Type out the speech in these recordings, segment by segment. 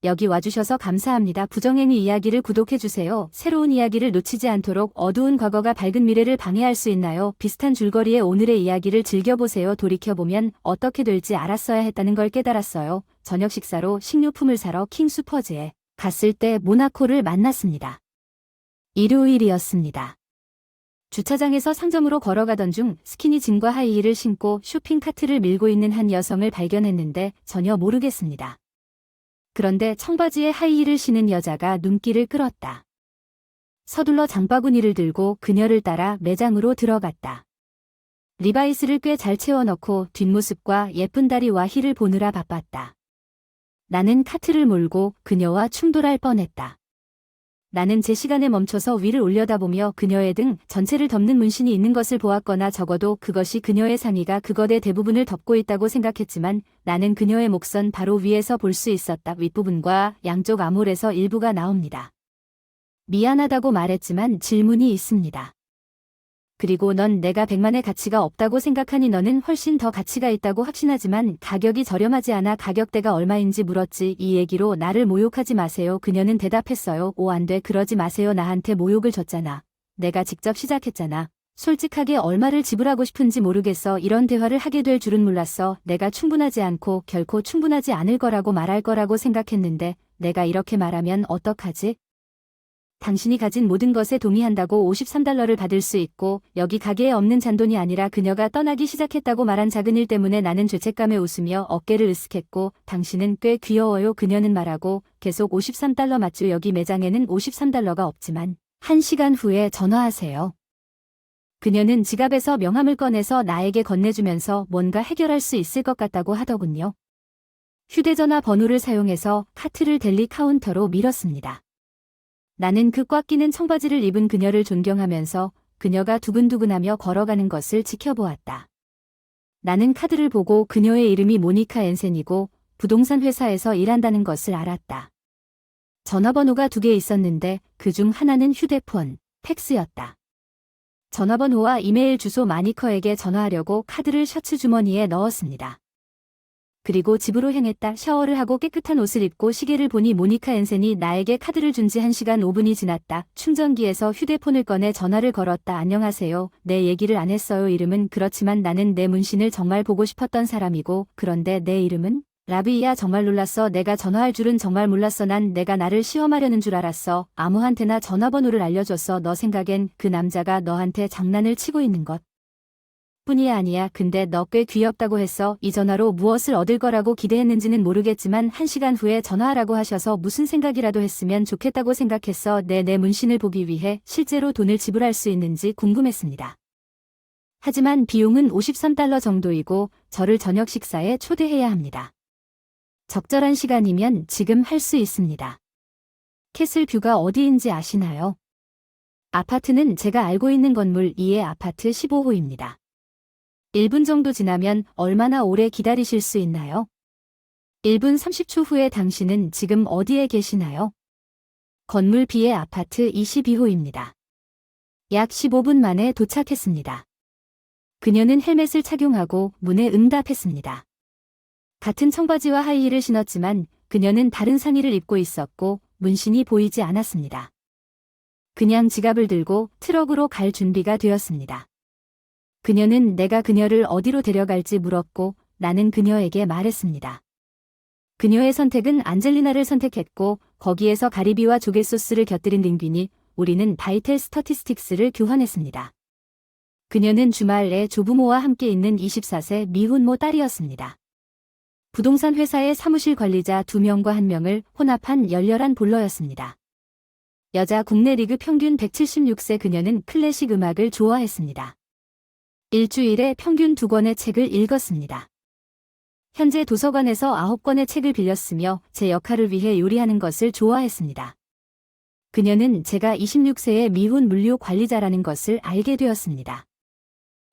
여기 와주셔서 감사합니다. 부정행위 이야기를 구독해주세요. 새로운 이야기를 놓치지 않도록 어두운 과거가 밝은 미래를 방해할 수 있나요? 비슷한 줄거리의 오늘의 이야기를 즐겨보세요. 돌이켜보면 어떻게 될지 알았어야 했다는 걸 깨달았어요. 저녁 식사로 식료품을 사러 킹수퍼즈에 갔을 때 모나코를 만났습니다. 일요일이었습니다. 주차장에서 상점으로 걸어가던 중 스키니진과 하이힐을 신고 쇼핑카트를 밀고 있는 한 여성을 발견했는데 전혀 모르겠습니다. 그런데 청바지에 하이힐을 신은 여자가 눈길을 끌었다. 서둘러 장바구니를 들고 그녀를 따라 매장으로 들어갔다. 리바이스를 꽤 잘 채워넣고 뒷모습과 예쁜 다리와 힐을 보느라 바빴다. 나는 카트를 몰고 그녀와 충돌할 뻔했다. 나는 제 시간에 멈춰서 위를 올려다보며 그녀의 등 전체를 덮는 문신이 있는 것을 보았거나 적어도 그것이 그녀의 상의가 그것의 대부분을 덮고 있다고 생각했지만 나는 그녀의 목선 바로 위에서 볼 수 있었다. 윗부분과 양쪽 암홀에서 일부가 나옵니다. 미안하다고 말했지만 질문이 있습니다. 그리고 넌 내가 100만의 가치가 없다고 생각하니 너는 훨씬 더 가치가 있다고 확신하지만 가격이 저렴하지 않아 가격대가 얼마인지 물었지. 이 얘기로 나를 모욕하지 마세요. 그녀는 대답했어요. 오, 안 돼. 그러지 마세요. 나한테 모욕을 줬잖아. 내가 직접 시작했잖아. 솔직하게 얼마를 지불하고 싶은지 모르겠어. 이런 대화를 하게 될 줄은 몰랐어. 내가 충분하지 않고 결코 충분하지 않을 거라고 말할 거라고 생각했는데 내가 이렇게 말하면 어떡하지? 당신이 가진 모든 것에 동의한다고 $53를 받을 수 있고 여기 가게에 없는 잔돈이 아니라 그녀가 떠나기 시작했다고 말한 작은 일 때문에 나는 죄책감에 웃으며 어깨를 으쓱했고 당신은 꽤 귀여워요. 그녀는 말하고 계속 $53 맞죠? 여기 매장에는 $53가 없지만 1시간 후에 전화하세요. 그녀는 지갑에서 명함을 꺼내서 나에게 건네주면서 뭔가 해결할 수 있을 것 같다고 하더군요. 휴대전화 번호를 사용해서 카트를 델리 카운터로 밀었습니다. 나는 그 꽉 끼는 청바지를 입은 그녀를 존경하면서 그녀가 두근두근하며 걸어가는 것을 지켜보았다. 나는 카드를 보고 그녀의 이름이 모니카 앤센이고 부동산 회사에서 일한다는 것을 알았다. 전화번호가 2개 있었는데 그중 하나는 휴대폰, 팩스였다. 전화번호와 이메일 주소 마니커에게 전화하려고 카드를 셔츠 주머니에 넣었습니다. 그리고 집으로 향했다. 샤워를 하고 깨끗한 옷을 입고 시계를 보니 모니카 앤센이 나에게 카드를 준 지 1시간 5분이 지났다. 충전기에서 휴대폰을 꺼내 전화를 걸었다. 안녕하세요. 내 얘기를 안 했어요. 이름은 그렇지만 나는 내 문신을 정말 보고 싶었던 사람이고 그런데 내 이름은? 라비야. 정말 놀랐어. 내가 전화할 줄은 정말 몰랐어. 난 내가 나를 시험하려는 줄 알았어. 아무한테나 전화번호를 알려줬어. 너 생각엔 그 남자가 너한테 장난을 치고 있는 것 뿐이야. 아니야. 근데 너 꽤 귀엽다고 했어. 이 전화로 무엇을 얻을 거라고 기대했는지는 모르겠지만 1시간 후에 전화하라고 하셔서 무슨 생각이라도 했으면 좋겠다고 생각했어. 내 문신을 보기 위해 실제로 돈을 지불할 수 있는지 궁금했습니다. 하지만 비용은 $53 정도이고 저를 저녁 식사에 초대해야 합니다. 적절한 시간이면 지금 할 수 있습니다. 캐슬뷰가 어디인지 아시나요? 아파트는 제가 알고 있는 건물 2의 아파트 15호입니다. 1분 정도 지나면 얼마나 오래 기다리실 수 있나요? 1분 30초 후에 당신은 지금 어디에 계시나요? 건물 B의 아파트 22호입니다. 약 15분 만에 도착했습니다. 그녀는 헬멧을 착용하고 문에 응답했습니다. 같은 청바지와 하이힐을 신었지만 그녀는 다른 상의를 입고 있었고 문신이 보이지 않았습니다. 그냥 지갑을 들고 트럭으로 갈 준비가 되었습니다. 그녀는 내가 그녀를 어디로 데려갈지 물었고 나는 그녀에게 말했습니다. 그녀의 선택은 안젤리나를 선택했고 거기에서 가리비와 조개소스를 곁들인 링귀니 우리는 바이텔 스터티스틱스를 교환했습니다. 그녀는 주말에 조부모와 함께 있는 24세 미혼모 딸이었습니다. 부동산 회사의 사무실 관리자 2명과 1명을 혼합한 열렬한 볼러였습니다. 여자 국내 리그 평균 176세 그녀는 클래식 음악을 좋아했습니다. 일주일에 평균 2권의 책을 읽었습니다. 현재 도서관에서 9권의 책을 빌렸으며 제 역할을 위해 요리하는 것을 좋아했습니다. 그녀는 제가 26세의 미혼 물류 관리자라는 것을 알게 되었습니다.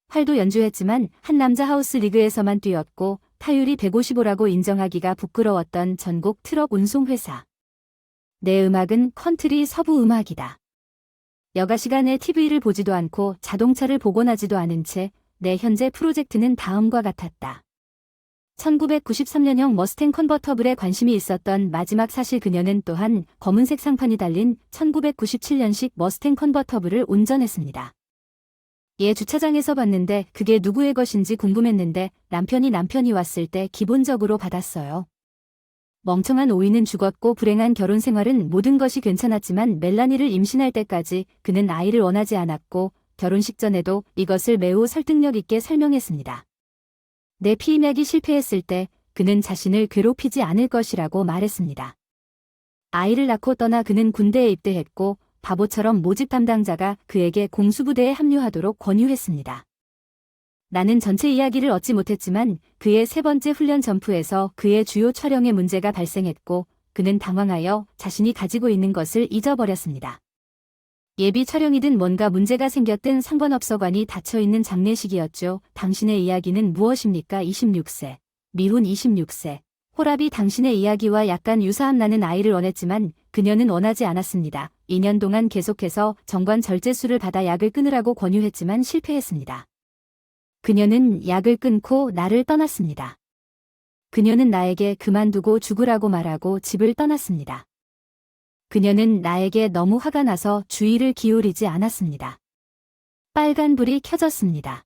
활도 연주했지만 한 남자 하우스 리그에서만 뛰었고 타율이 155라고 인정하기가 부끄러웠던 전국 트럭 운송회사. 내 음악은 컨트리 서부 음악이다. 여가 시간에 TV를 보지도 않고 자동차를 복원하지도 않은 채 내 현재 프로젝트는 다음과 같았다. 1993년형 머스탱 컨버터블에 관심이 있었던 마지막 사실 그녀는 또한 검은색 상판이 달린 1997년식 머스탱 컨버터블을 운전했습니다. 얘 주차장에서 봤는데 그게 누구의 것인지 궁금했는데 남편이 왔을 때 기본적으로 받았어요. 멍청한 오이는 죽었고 불행한 결혼 생활은 모든 것이 괜찮았지만 멜라니를 임신할 때까지 그는 아이를 원하지 않았고 결혼식 전에도 이것을 매우 설득력 있게 설명했습니다. 내 피임약이 실패했을 때 그는 자신을 괴롭히지 않을 것이라고 말했습니다. 아이를 낳고 떠나 그는 군대에 입대했고 바보처럼 모집 담당자가 그에게 공수부대에 합류하도록 권유했습니다. 나는 전체 이야기를 얻지 못했지만 그의 세 번째 훈련 점프에서 그의 주요 촬영에 문제가 발생했고 그는 당황하여 자신이 가지고 있는 것을 잊어버렸습니다. 예비 촬영이든 뭔가 문제가 생겼든 상관없어관이 닫혀있는 장례식이었죠. 당신의 이야기는 무엇입니까? 26세. 미혼 26세. 호랍이 당신의 이야기와 약간 유사함. 나는 아이를 원했지만 그녀는 원하지 않았습니다. 2년 동안 계속해서 정관 절제술을 받아 약을 끊으라고 권유했지만 실패했습니다. 그녀는 약을 끊고 나를 떠났습니다. 그녀는 나에게 그만두고 죽으라고 말하고 집을 떠났습니다. 그녀는 나에게 너무 화가 나서 주의를 기울이지 않았습니다. 빨간불이 켜졌습니다.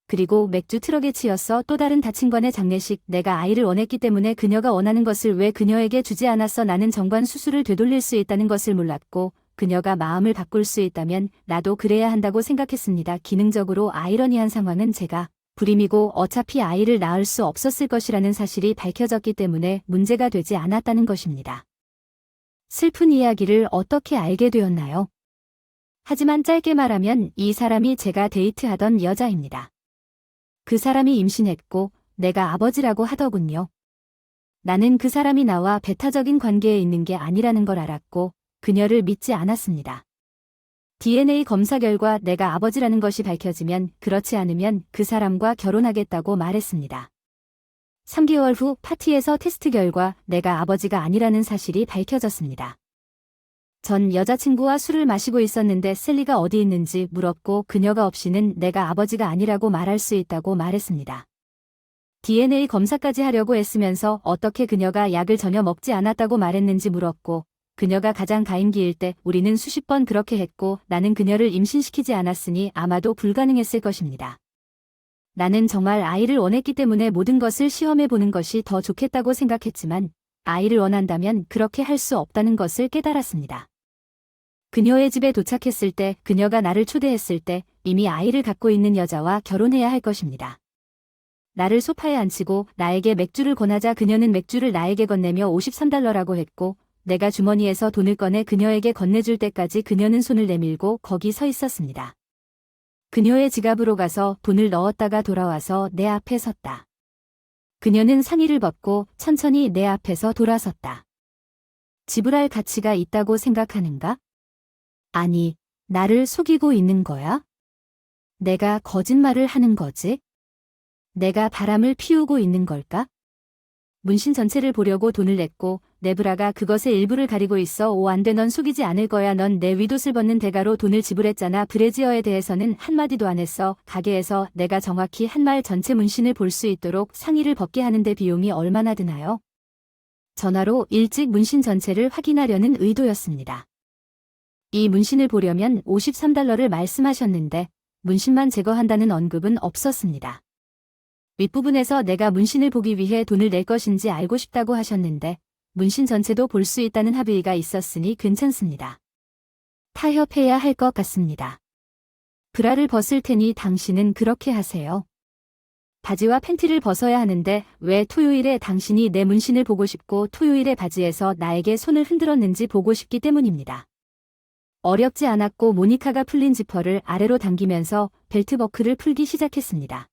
그리고 맥주 트럭에 치였어. 또 다른 다친관의 장례식. 내가 아이를 원했기 때문에 그녀가 원하는 것을 왜 그녀에게 주지 않았어. 나는 정관 수술을 되돌릴 수 있다는 것을 몰랐고 그녀가 마음을 바꿀 수 있다면 나도 그래야 한다고 생각했습니다. 기능적으로 아이러니한 상황은 제가 불임이고 어차피 아이를 낳을 수 없었을 것이라는 사실이 밝혀졌기 때문에 문제가 되지 않았다는 것입니다. 슬픈 이야기를 어떻게 알게 되었나요? 하지만 짧게 말하면 이 사람이 제가 데이트하던 여자입니다. 그 사람이 임신했고 내가 아버지라고 하더군요. 나는 그 사람이 나와 배타적인 관계에 있는 게 아니라는 걸 알았고 그녀를 믿지 않았습니다. DNA 검사 결과 내가 아버지라는 것이 밝혀지면 그렇지 않으면 그 사람과 결혼하겠다고 말했습니다. 3개월 후 파티에서 테스트 결과 내가 아버지가 아니라는 사실이 밝혀졌습니다. 전 여자친구와 술을 마시고 있었는데 셀리가 어디 있는지 물었고 그녀가 없이는 내가 아버지가 아니라고 말할 수 있다고 말했습니다. DNA 검사까지 하려고 애쓰면서 어떻게 그녀가 약을 전혀 먹지 않았다고 말했는지 물었고 그녀가 가장 가임기일 때 우리는 수십 번 그렇게 했고 나는 그녀를 임신시키지 않았으니 아마도 불가능했을 것입니다. 나는 정말 아이를 원했기 때문에 모든 것을 시험해보는 것이 더 좋겠다고 생각했지만 아이를 원한다면 그렇게 할 수 없다는 것을 깨달았습니다. 그녀의 집에 도착했을 때 그녀가 나를 초대했을 때 이미 아이를 갖고 있는 여자와 결혼해야 할 것입니다. 나를 소파에 앉히고 나에게 맥주를 권하자 그녀는 맥주를 나에게 건네며 $53라고 했고 내가 주머니에서 돈을 꺼내 그녀에게 건네줄 때까지 그녀는 손을 내밀고 거기 서 있었습니다. 그녀의 지갑으로 가서 돈을 넣었다가 돌아와서 내 앞에 섰다. 그녀는 상의를 벗고 천천히 내 앞에서 돌아섰다. 지불할 가치가 있다고 생각하는가? 아니, 나를 속이고 있는 거야? 내가 거짓말을 하는 거지? 내가 바람을 피우고 있는 걸까? 문신 전체를 보려고 돈을 냈고 내 브라가 그것의 일부를 가리고 있어. 오, 안 돼. 넌 속이지 않을 거야. 넌 내 윗옷을 벗는 대가로 돈을 지불했잖아. 브래지어에 대해서는 한마디도 안 했어. 가게에서 내가 정확히 한 말 전체 문신을 볼 수 있도록 상의를 벗게 하는데 비용이 얼마나 드나요? 전화로 일찍 문신 전체를 확인하려는 의도였습니다. 이 문신을 보려면 $53를 말씀하셨는데 문신만 제거한다는 언급은 없었습니다. 윗부분에서 내가 문신을 보기 위해 돈을 낼 것인지 알고 싶다고 하셨는데 문신 전체도 볼 수 있다는 합의가 있었으니 괜찮습니다. 타협해야 할 것 같습니다. 브라를 벗을 테니 당신은 그렇게 하세요. 바지와 팬티를 벗어야 하는데 왜 토요일에 당신이 내 문신을 보고 싶고 토요일에 바지에서 나에게 손을 흔들었는지 보고 싶기 때문입니다. 어렵지 않았고 모니카가 풀린 지퍼를 아래로 당기면서 벨트 버클을 풀기 시작했습니다.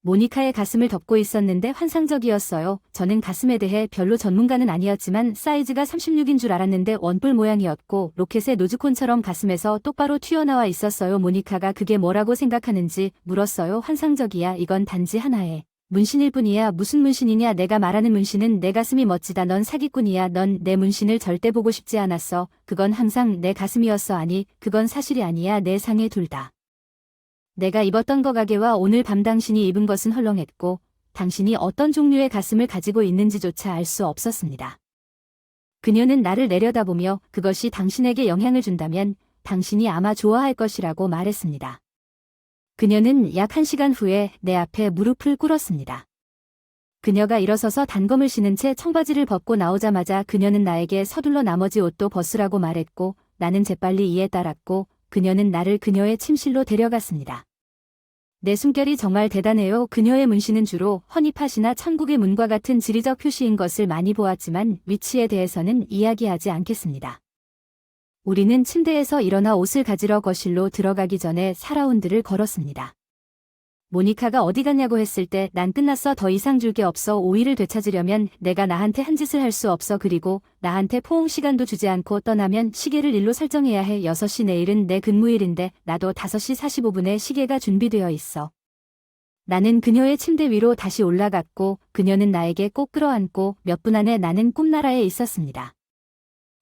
모니카의 가슴을 덮고 있었는데 환상적이었어요. 저는 가슴에 대해 별로 전문가는 아니었지만 사이즈가 36인 줄 알았는데 원뿔 모양이었고 로켓의 노즈콘처럼 가슴에서 똑바로 튀어나와 있었어요. 모니카가 그게 뭐라고 생각하는지 물었어요. 환상적이야. 이건 단지 하나의 문신일 뿐이야. 무슨 문신이냐? 내가 말하는 문신은 내 가슴이 멋지다. 넌 사기꾼이야. 넌 내 문신을 절대 보고 싶지 않았어. 그건 항상 내 가슴이었어. 아니, 그건 사실이 아니야. 내 상에 둘 다. 내가 입었던 거 가게와 오늘 밤 당신이 입은 것은 헐렁했고 당신이 어떤 종류의 가슴을 가지고 있는지조차 알 수 없었습니다. 그녀는 나를 내려다보며 그것이 당신에게 영향을 준다면 당신이 아마 좋아할 것이라고 말했습니다. 그녀는 약 1시간 후에 내 앞에 무릎을 꿇었습니다. 그녀가 일어서서 단검을 신은 채 청바지를 벗고 나오자마자 그녀는 나에게 서둘러 나머지 옷도 벗으라고 말했고 나는 재빨리 이에 따랐고 그녀는 나를 그녀의 침실로 데려갔습니다. 내 숨결이 정말 대단해요. 그녀의 문신은 주로 허니팟이나 천국의 문과 같은 지리적 표시인 것을 많이 보았지만 위치에 대해서는 이야기하지 않겠습니다. 우리는 침대에서 일어나 옷을 가지러 거실로 들어가기 전에 4라운드를 걸었습니다. 모니카가 어디 갔냐고 했을 때 난 끝났어. 더 이상 줄 게 없어. 5위를 되찾으려면 내가 나한테 한 짓을 할 수 없어. 그리고 나한테 포옹 시간도 주지 않고 떠나면 시계를 1로 설정해야 해. 6시 내일은 내 근무일인데 나도 5시 45분에 시계가 준비되어 있어. 나는 그녀의 침대 위로 다시 올라갔고 그녀는 나에게 꼭 끌어안고 몇 분 안에 나는 꿈나라에 있었습니다.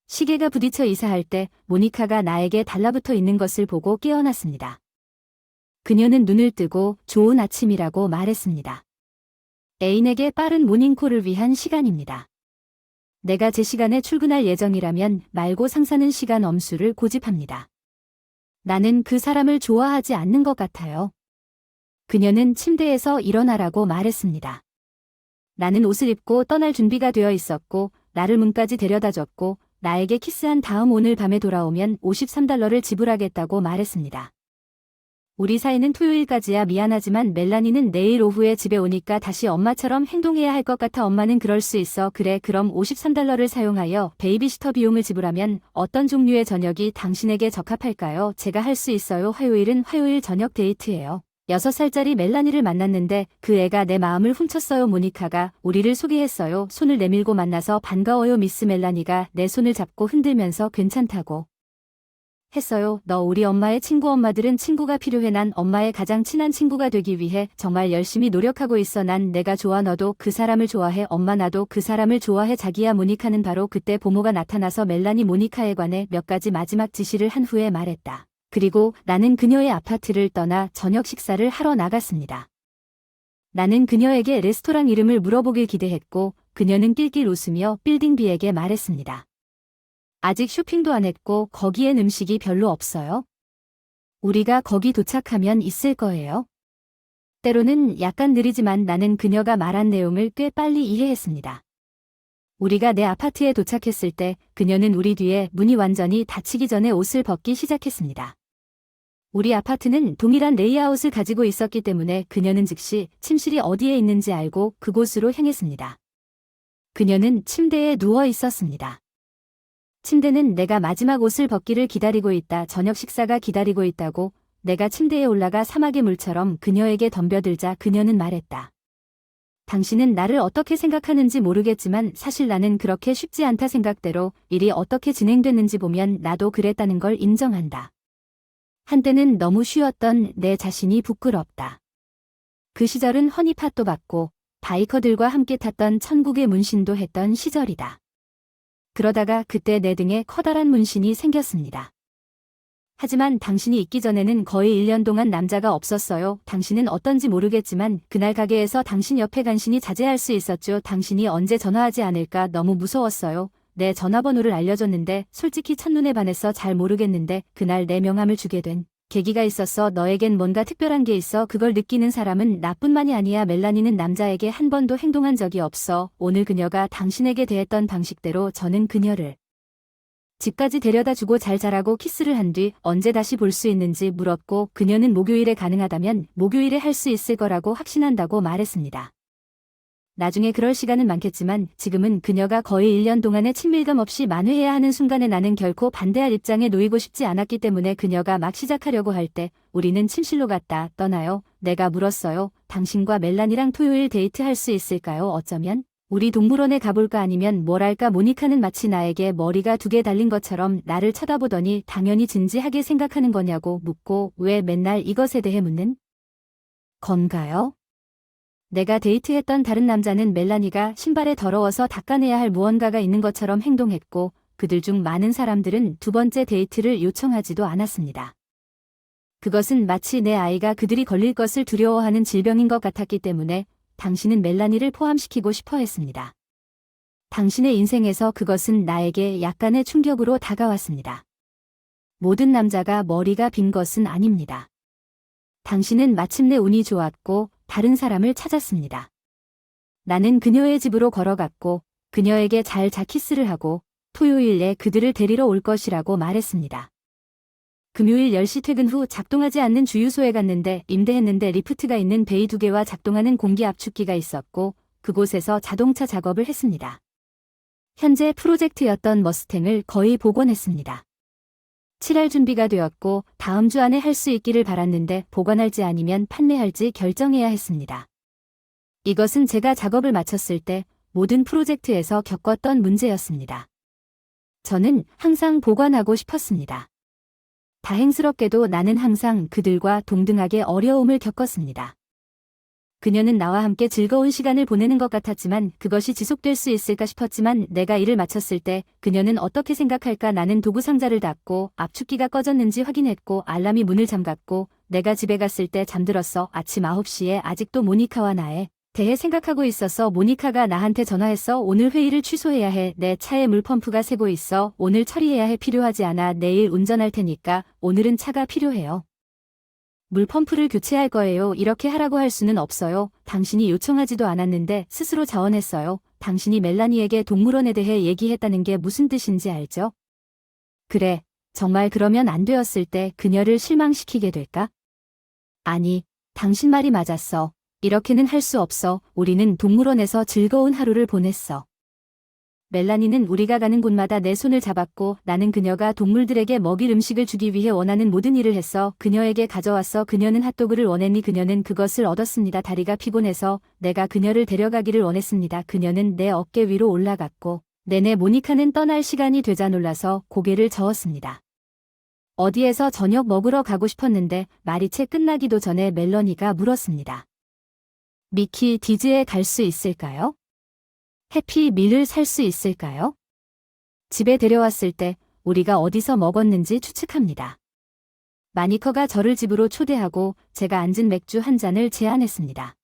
시계가 부딪혀 이사할 때 모니카가 나에게 달라붙어 있는 것을 보고 깨어났습니다. 그녀는 눈을 뜨고 좋은 아침이라고 말했습니다. 애인에게 빠른 모닝콜을 위한 시간입니다. 내가 제 시간에 출근할 예정이라면 말고 상사는 시간 엄수를 고집합니다. 나는 그 사람을 좋아하지 않는 것 같아요. 그녀는 침대에서 일어나라고 말했습니다. 나는 옷을 입고 떠날 준비가 되어 있었고 나를 문까지 데려다줬고 나에게 키스한 다음 오늘 밤에 돌아오면 $53를 지불하겠다고 말했습니다. 우리 사이는 토요일까지야. 미안하지만 멜라니는 내일 오후에 집에 오니까 다시 엄마처럼 행동해야 할 것 같아. 엄마는 그럴 수 있어. 그래, 그럼 $53를 사용하여 베이비시터 비용을 지불하면 어떤 종류의 저녁이 당신에게 적합할까요? 제가 할 수 있어요. 화요일은 화요일 저녁 데이트예요. 6살짜리 멜라니를 만났는데 그 애가 내 마음을 훔쳤어요. 모니카가 우리를 소개했어요. 손을 내밀고 만나서 반가워요. 미스 멜라니가 내 손을 잡고 흔들면서 괜찮다고 했어요. 너 우리 엄마의 친구. 엄마들은 친구가 필요해. 난 엄마의 가장 친한 친구가 되기 위해 정말 열심히 노력하고 있어. 난 내가 좋아. 너도 그 사람을 좋아해. 엄마 나도 그 사람을 좋아해. 자기야. 모니카는 바로 그때 보모가 나타나서 멜라니 모니카에 관해 몇 가지 마지막 지시를 한 후에 말했다. 그리고 나는 그녀의 아파트를 떠나 저녁 식사를 하러 나갔습니다. 나는 그녀에게 레스토랑 이름을 물어보길 기대했고 그녀는 낄낄 웃으며 빌딩비에게 말했습니다. 아직 쇼핑도 안 했고 거기엔 음식이 별로 없어요. 우리가 거기 도착하면 있을 거예요. 때로는 약간 느리지만 나는 그녀가 말한 내용을 꽤 빨리 이해했습니다. 우리가 내 아파트에 도착했을 때 그녀는 우리 뒤에 문이 완전히 닫히기 전에 옷을 벗기 시작했습니다. 우리 아파트는 동일한 레이아웃을 가지고 있었기 때문에 그녀는 즉시 침실이 어디에 있는지 알고 그곳으로 향했습니다. 그녀는 침대에 누워 있었습니다. 침대는 내가 마지막 옷을 벗기를 기다리고 있다. 저녁 식사가 기다리고 있다고. 내가 침대에 올라가 사막의 물처럼 그녀에게 덤벼들자 그녀는 말했다. 당신은 나를 어떻게 생각하는지 모르겠지만 사실 나는 그렇게 쉽지 않다. 생각대로 일이 어떻게 진행됐는지 보면 나도 그랬다는 걸 인정한다. 한때는 너무 쉬웠던 내 자신이 부끄럽다. 그 시절은 허니팟도 받고 바이커들과 함께 탔던 천국의 문신도 했던 시절이다. 그러다가 그때 내 등에 커다란 문신이 생겼습니다. 하지만 당신이 있기 전에는 거의 1년 동안 남자가 없었어요. 당신은 어떤지 모르겠지만 그날 가게에서 당신 옆에 간신히 자제할 수 있었죠. 당신이 언제 전화하지 않을까 너무 무서웠어요. 내 전화번호를 알려줬는데 솔직히 첫눈에 반해서 잘 모르겠는데 그날 내 명함을 주게 된 계기가 있었어. 너에겐 뭔가 특별한 게 있어. 그걸 느끼는 사람은 나뿐만이 아니야. 멜라니는 남자에게 한 번도 행동한 적이 없어. 오늘 그녀가 당신에게 대했던 방식대로 저는 그녀를 집까지 데려다 주고 잘 자라고 키스를 한 뒤 언제 다시 볼 수 있는지 물었고 그녀는 목요일에 가능하다면 목요일에 할 수 있을 거라고 확신한다고 말했습니다. 나중에 그럴 시간은 많겠지만 지금은 그녀가 거의 1년 동안의 친밀감 없이 만회해야 하는 순간에 나는 결코 반대할 입장에 놓이고 싶지 않았기 때문에 그녀가 막 시작하려고 할 때 우리는 침실로 갔다 떠나요. 내가 물었어요. 당신과 멜란이랑 토요일 데이트 할 수 있을까요? 어쩌면 우리 동물원에 가볼까 아니면 뭐랄까. 모니카는 마치 나에게 머리가 2개 달린 것처럼 나를 쳐다보더니 당연히 진지하게 생각하는 거냐고 묻고 왜 맨날 이것에 대해 묻는 건가요? 내가 데이트했던 다른 남자는 멜라니가 신발에 더러워서 닦아내야 할 무언가가 있는 것처럼 행동했고 그들 중 많은 사람들은 2번째 데이트를 요청하지도 않았습니다. 그것은 마치 내 아이가 그들이 걸릴 것을 두려워하는 질병인 것 같았기 때문에 당신은 멜라니를 포함시키고 싶어 했습니다. 당신의 인생에서 그것은 나에게 약간의 충격으로 다가왔습니다. 모든 남자가 머리가 빈 것은 아닙니다. 당신은 마침내 운이 좋았고 다른 사람을 찾았습니다. 나는 그녀의 집으로 걸어갔고 그녀에게 잘 자키스를 하고 토요일에 그들을 데리러 올 것이라고 말했습니다. 금요일 10시 퇴근 후 작동하지 않는 주유소에 갔는데 임대했는데 리프트가 있는 베이 2개와 작동하는 공기 압축기가 있었고 그곳에서 자동차 작업을 했습니다. 현재 프로젝트였던 머스탱을 거의 복원했습니다. 칠할 준비가 되었고 다음 주 안에 할 수 있기를 바랐는데 복원할지 아니면 판매할지 결정해야 했습니다. 이것은 제가 작업을 마쳤을 때 모든 프로젝트에서 겪었던 문제였습니다. 저는 항상 복원하고 싶었습니다. 다행스럽게도 나는 항상 그들과 동등하게 어려움을 겪었습니다. 그녀는 나와 함께 즐거운 시간을 보내는 것 같았지만 그것이 지속될 수 있을까 싶었지만 내가 일을 마쳤을 때 그녀는 어떻게 생각할까 나는 도구 상자를 닫고 압축기가 꺼졌는지 확인했고 알람이 문을 잠갔고 내가 집에 갔을 때 잠들었어. 아침 9시에 아직도 모니카와 나에 대해 생각하고 있었어. 모니카가 나한테 전화했어. 오늘 회의를 취소해야 해. 내 차에 물펌프가 새고 있어. 오늘 처리해야 해. 필요하지 않아. 내일 운전할 테니까 오늘은 차가 필요해요. 물펌프를 교체할 거예요. 이렇게 하라고 할 수는 없어요. 당신이 요청하지도 않았는데 스스로 자원했어요. 당신이 멜라니에게 동물원에 대해 얘기했다는 게 무슨 뜻인지 알죠? 그래, 정말 그러면 안 되었을 때 그녀를 실망시키게 될까? 아니, 당신 말이 맞았어. 이렇게는 할 수 없어. 우리는 동물원에서 즐거운 하루를 보냈어. 멜라니는 우리가 가는 곳마다 내 손을 잡았고 나는 그녀가 동물들에게 먹일 음식을 주기 위해 원하는 모든 일을 했어. 그녀에게 가져왔어. 그녀는 핫도그를 원했니? 그녀는 그것을 얻었습니다. 다리가 피곤해서 내가 그녀를 데려가기를 원했습니다. 그녀는 내 어깨 위로 올라갔고 내내 모니카는 떠날 시간이 되자 놀라서 고개를 저었습니다. 어디에서 저녁 먹으러 가고 싶었는데 말이 채 끝나기도 전에 멜러니가 물었습니다. 미키 디즈에 갈 수 있을까요? 해피밀을 살 수 있을까요? 집에 데려왔을 때 우리가 어디서 먹었는지 추측합니다. 마니커가 저를 집으로 초대하고 제가 앉은 맥주 한 잔을 제안했습니다.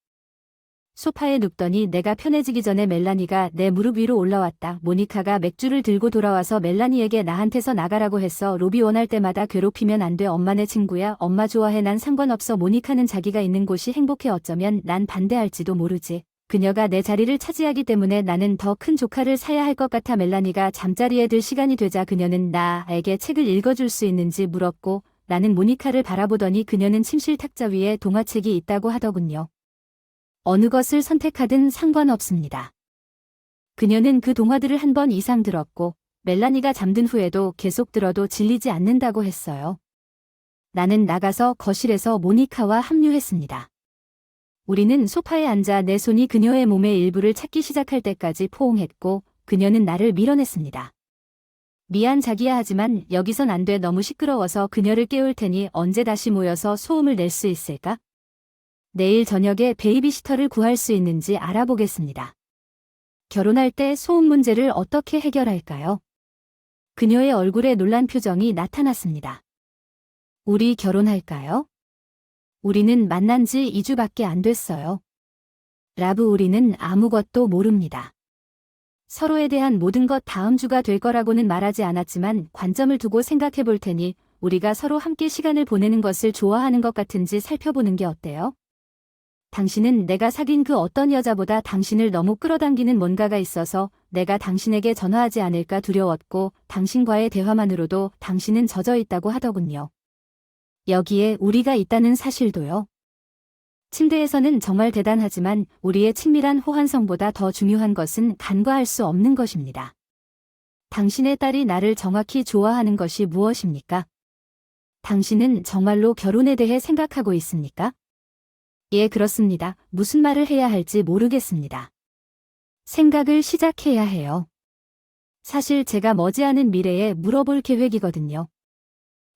소파에 눕더니 내가 편해지기 전에 멜라니가 내 무릎 위로 올라왔다. 모니카가 맥주를 들고 돌아와서 멜라니에게 나한테서 나가라고 했어. 로비 원할 때마다 괴롭히면 안 돼. 엄마 내 친구야. 엄마 좋아해. 난 상관없어. 모니카는 자기가 있는 곳이 행복해. 어쩌면 난 반대할지도 모르지. 그녀가 내 자리를 차지하기 때문에 나는 더 큰 조카를 사야 할 것 같아. 멜라니가 잠자리에 들 시간이 되자 그녀는 나에게 책을 읽어줄 수 있는지 물었고 나는 모니카를 바라보더니 그녀는 침실 탁자 위에 동화책이 있다고 하더군요. 어느 것을 선택하든 상관없습니다. 그녀는 그 동화들을 한 번 이상 들었고 멜라니가 잠든 후에도 계속 들어도 질리지 않는다고 했어요. 나는 나가서 거실에서 모니카와 합류했습니다. 우리는 소파에 앉아 내 손이 그녀의 몸의 일부를 찾기 시작할 때까지 포옹했고 그녀는 나를 밀어냈습니다. 미안 자기야 하지만 여기선 안 돼. 너무 시끄러워서 그녀를 깨울 테니 언제 다시 모여서 소음을 낼 수 있을까? 내일 저녁에 베이비시터를 구할 수 있는지 알아보겠습니다. 결혼할 때 소음 문제를 어떻게 해결할까요? 그녀의 얼굴에 놀란 표정이 나타났습니다. 우리 결혼할까요? 우리는 만난 지 2주밖에 안 됐어요. 라브 우리는 아무것도 모릅니다. 서로에 대한 모든 것 다음 주가 될 거라고는 말하지 않았지만 관점을 두고 생각해 볼 테니 우리가 서로 함께 시간을 보내는 것을 좋아하는 것 같은지 살펴보는 게 어때요? 당신은 내가 사귄 그 어떤 여자보다 당신을 너무 끌어당기는 뭔가가 있어서 내가 당신에게 전화하지 않을까 두려웠고 당신과의 대화만으로도 당신은 젖어 있다고 하더군요. 여기에 우리가 있다는 사실도요. 침대에서는 정말 대단하지만 우리의 친밀한 호환성보다 더 중요한 것은 간과할 수 없는 것입니다. 당신의 딸이 나를 정확히 좋아하는 것이 무엇입니까? 당신은 정말로 결혼에 대해 생각하고 있습니까? 예, 그렇습니다. 무슨 말을 해야 할지 모르겠습니다. 생각을 시작해야 해요. 사실 제가 머지않은 미래에 물어볼 계획이거든요.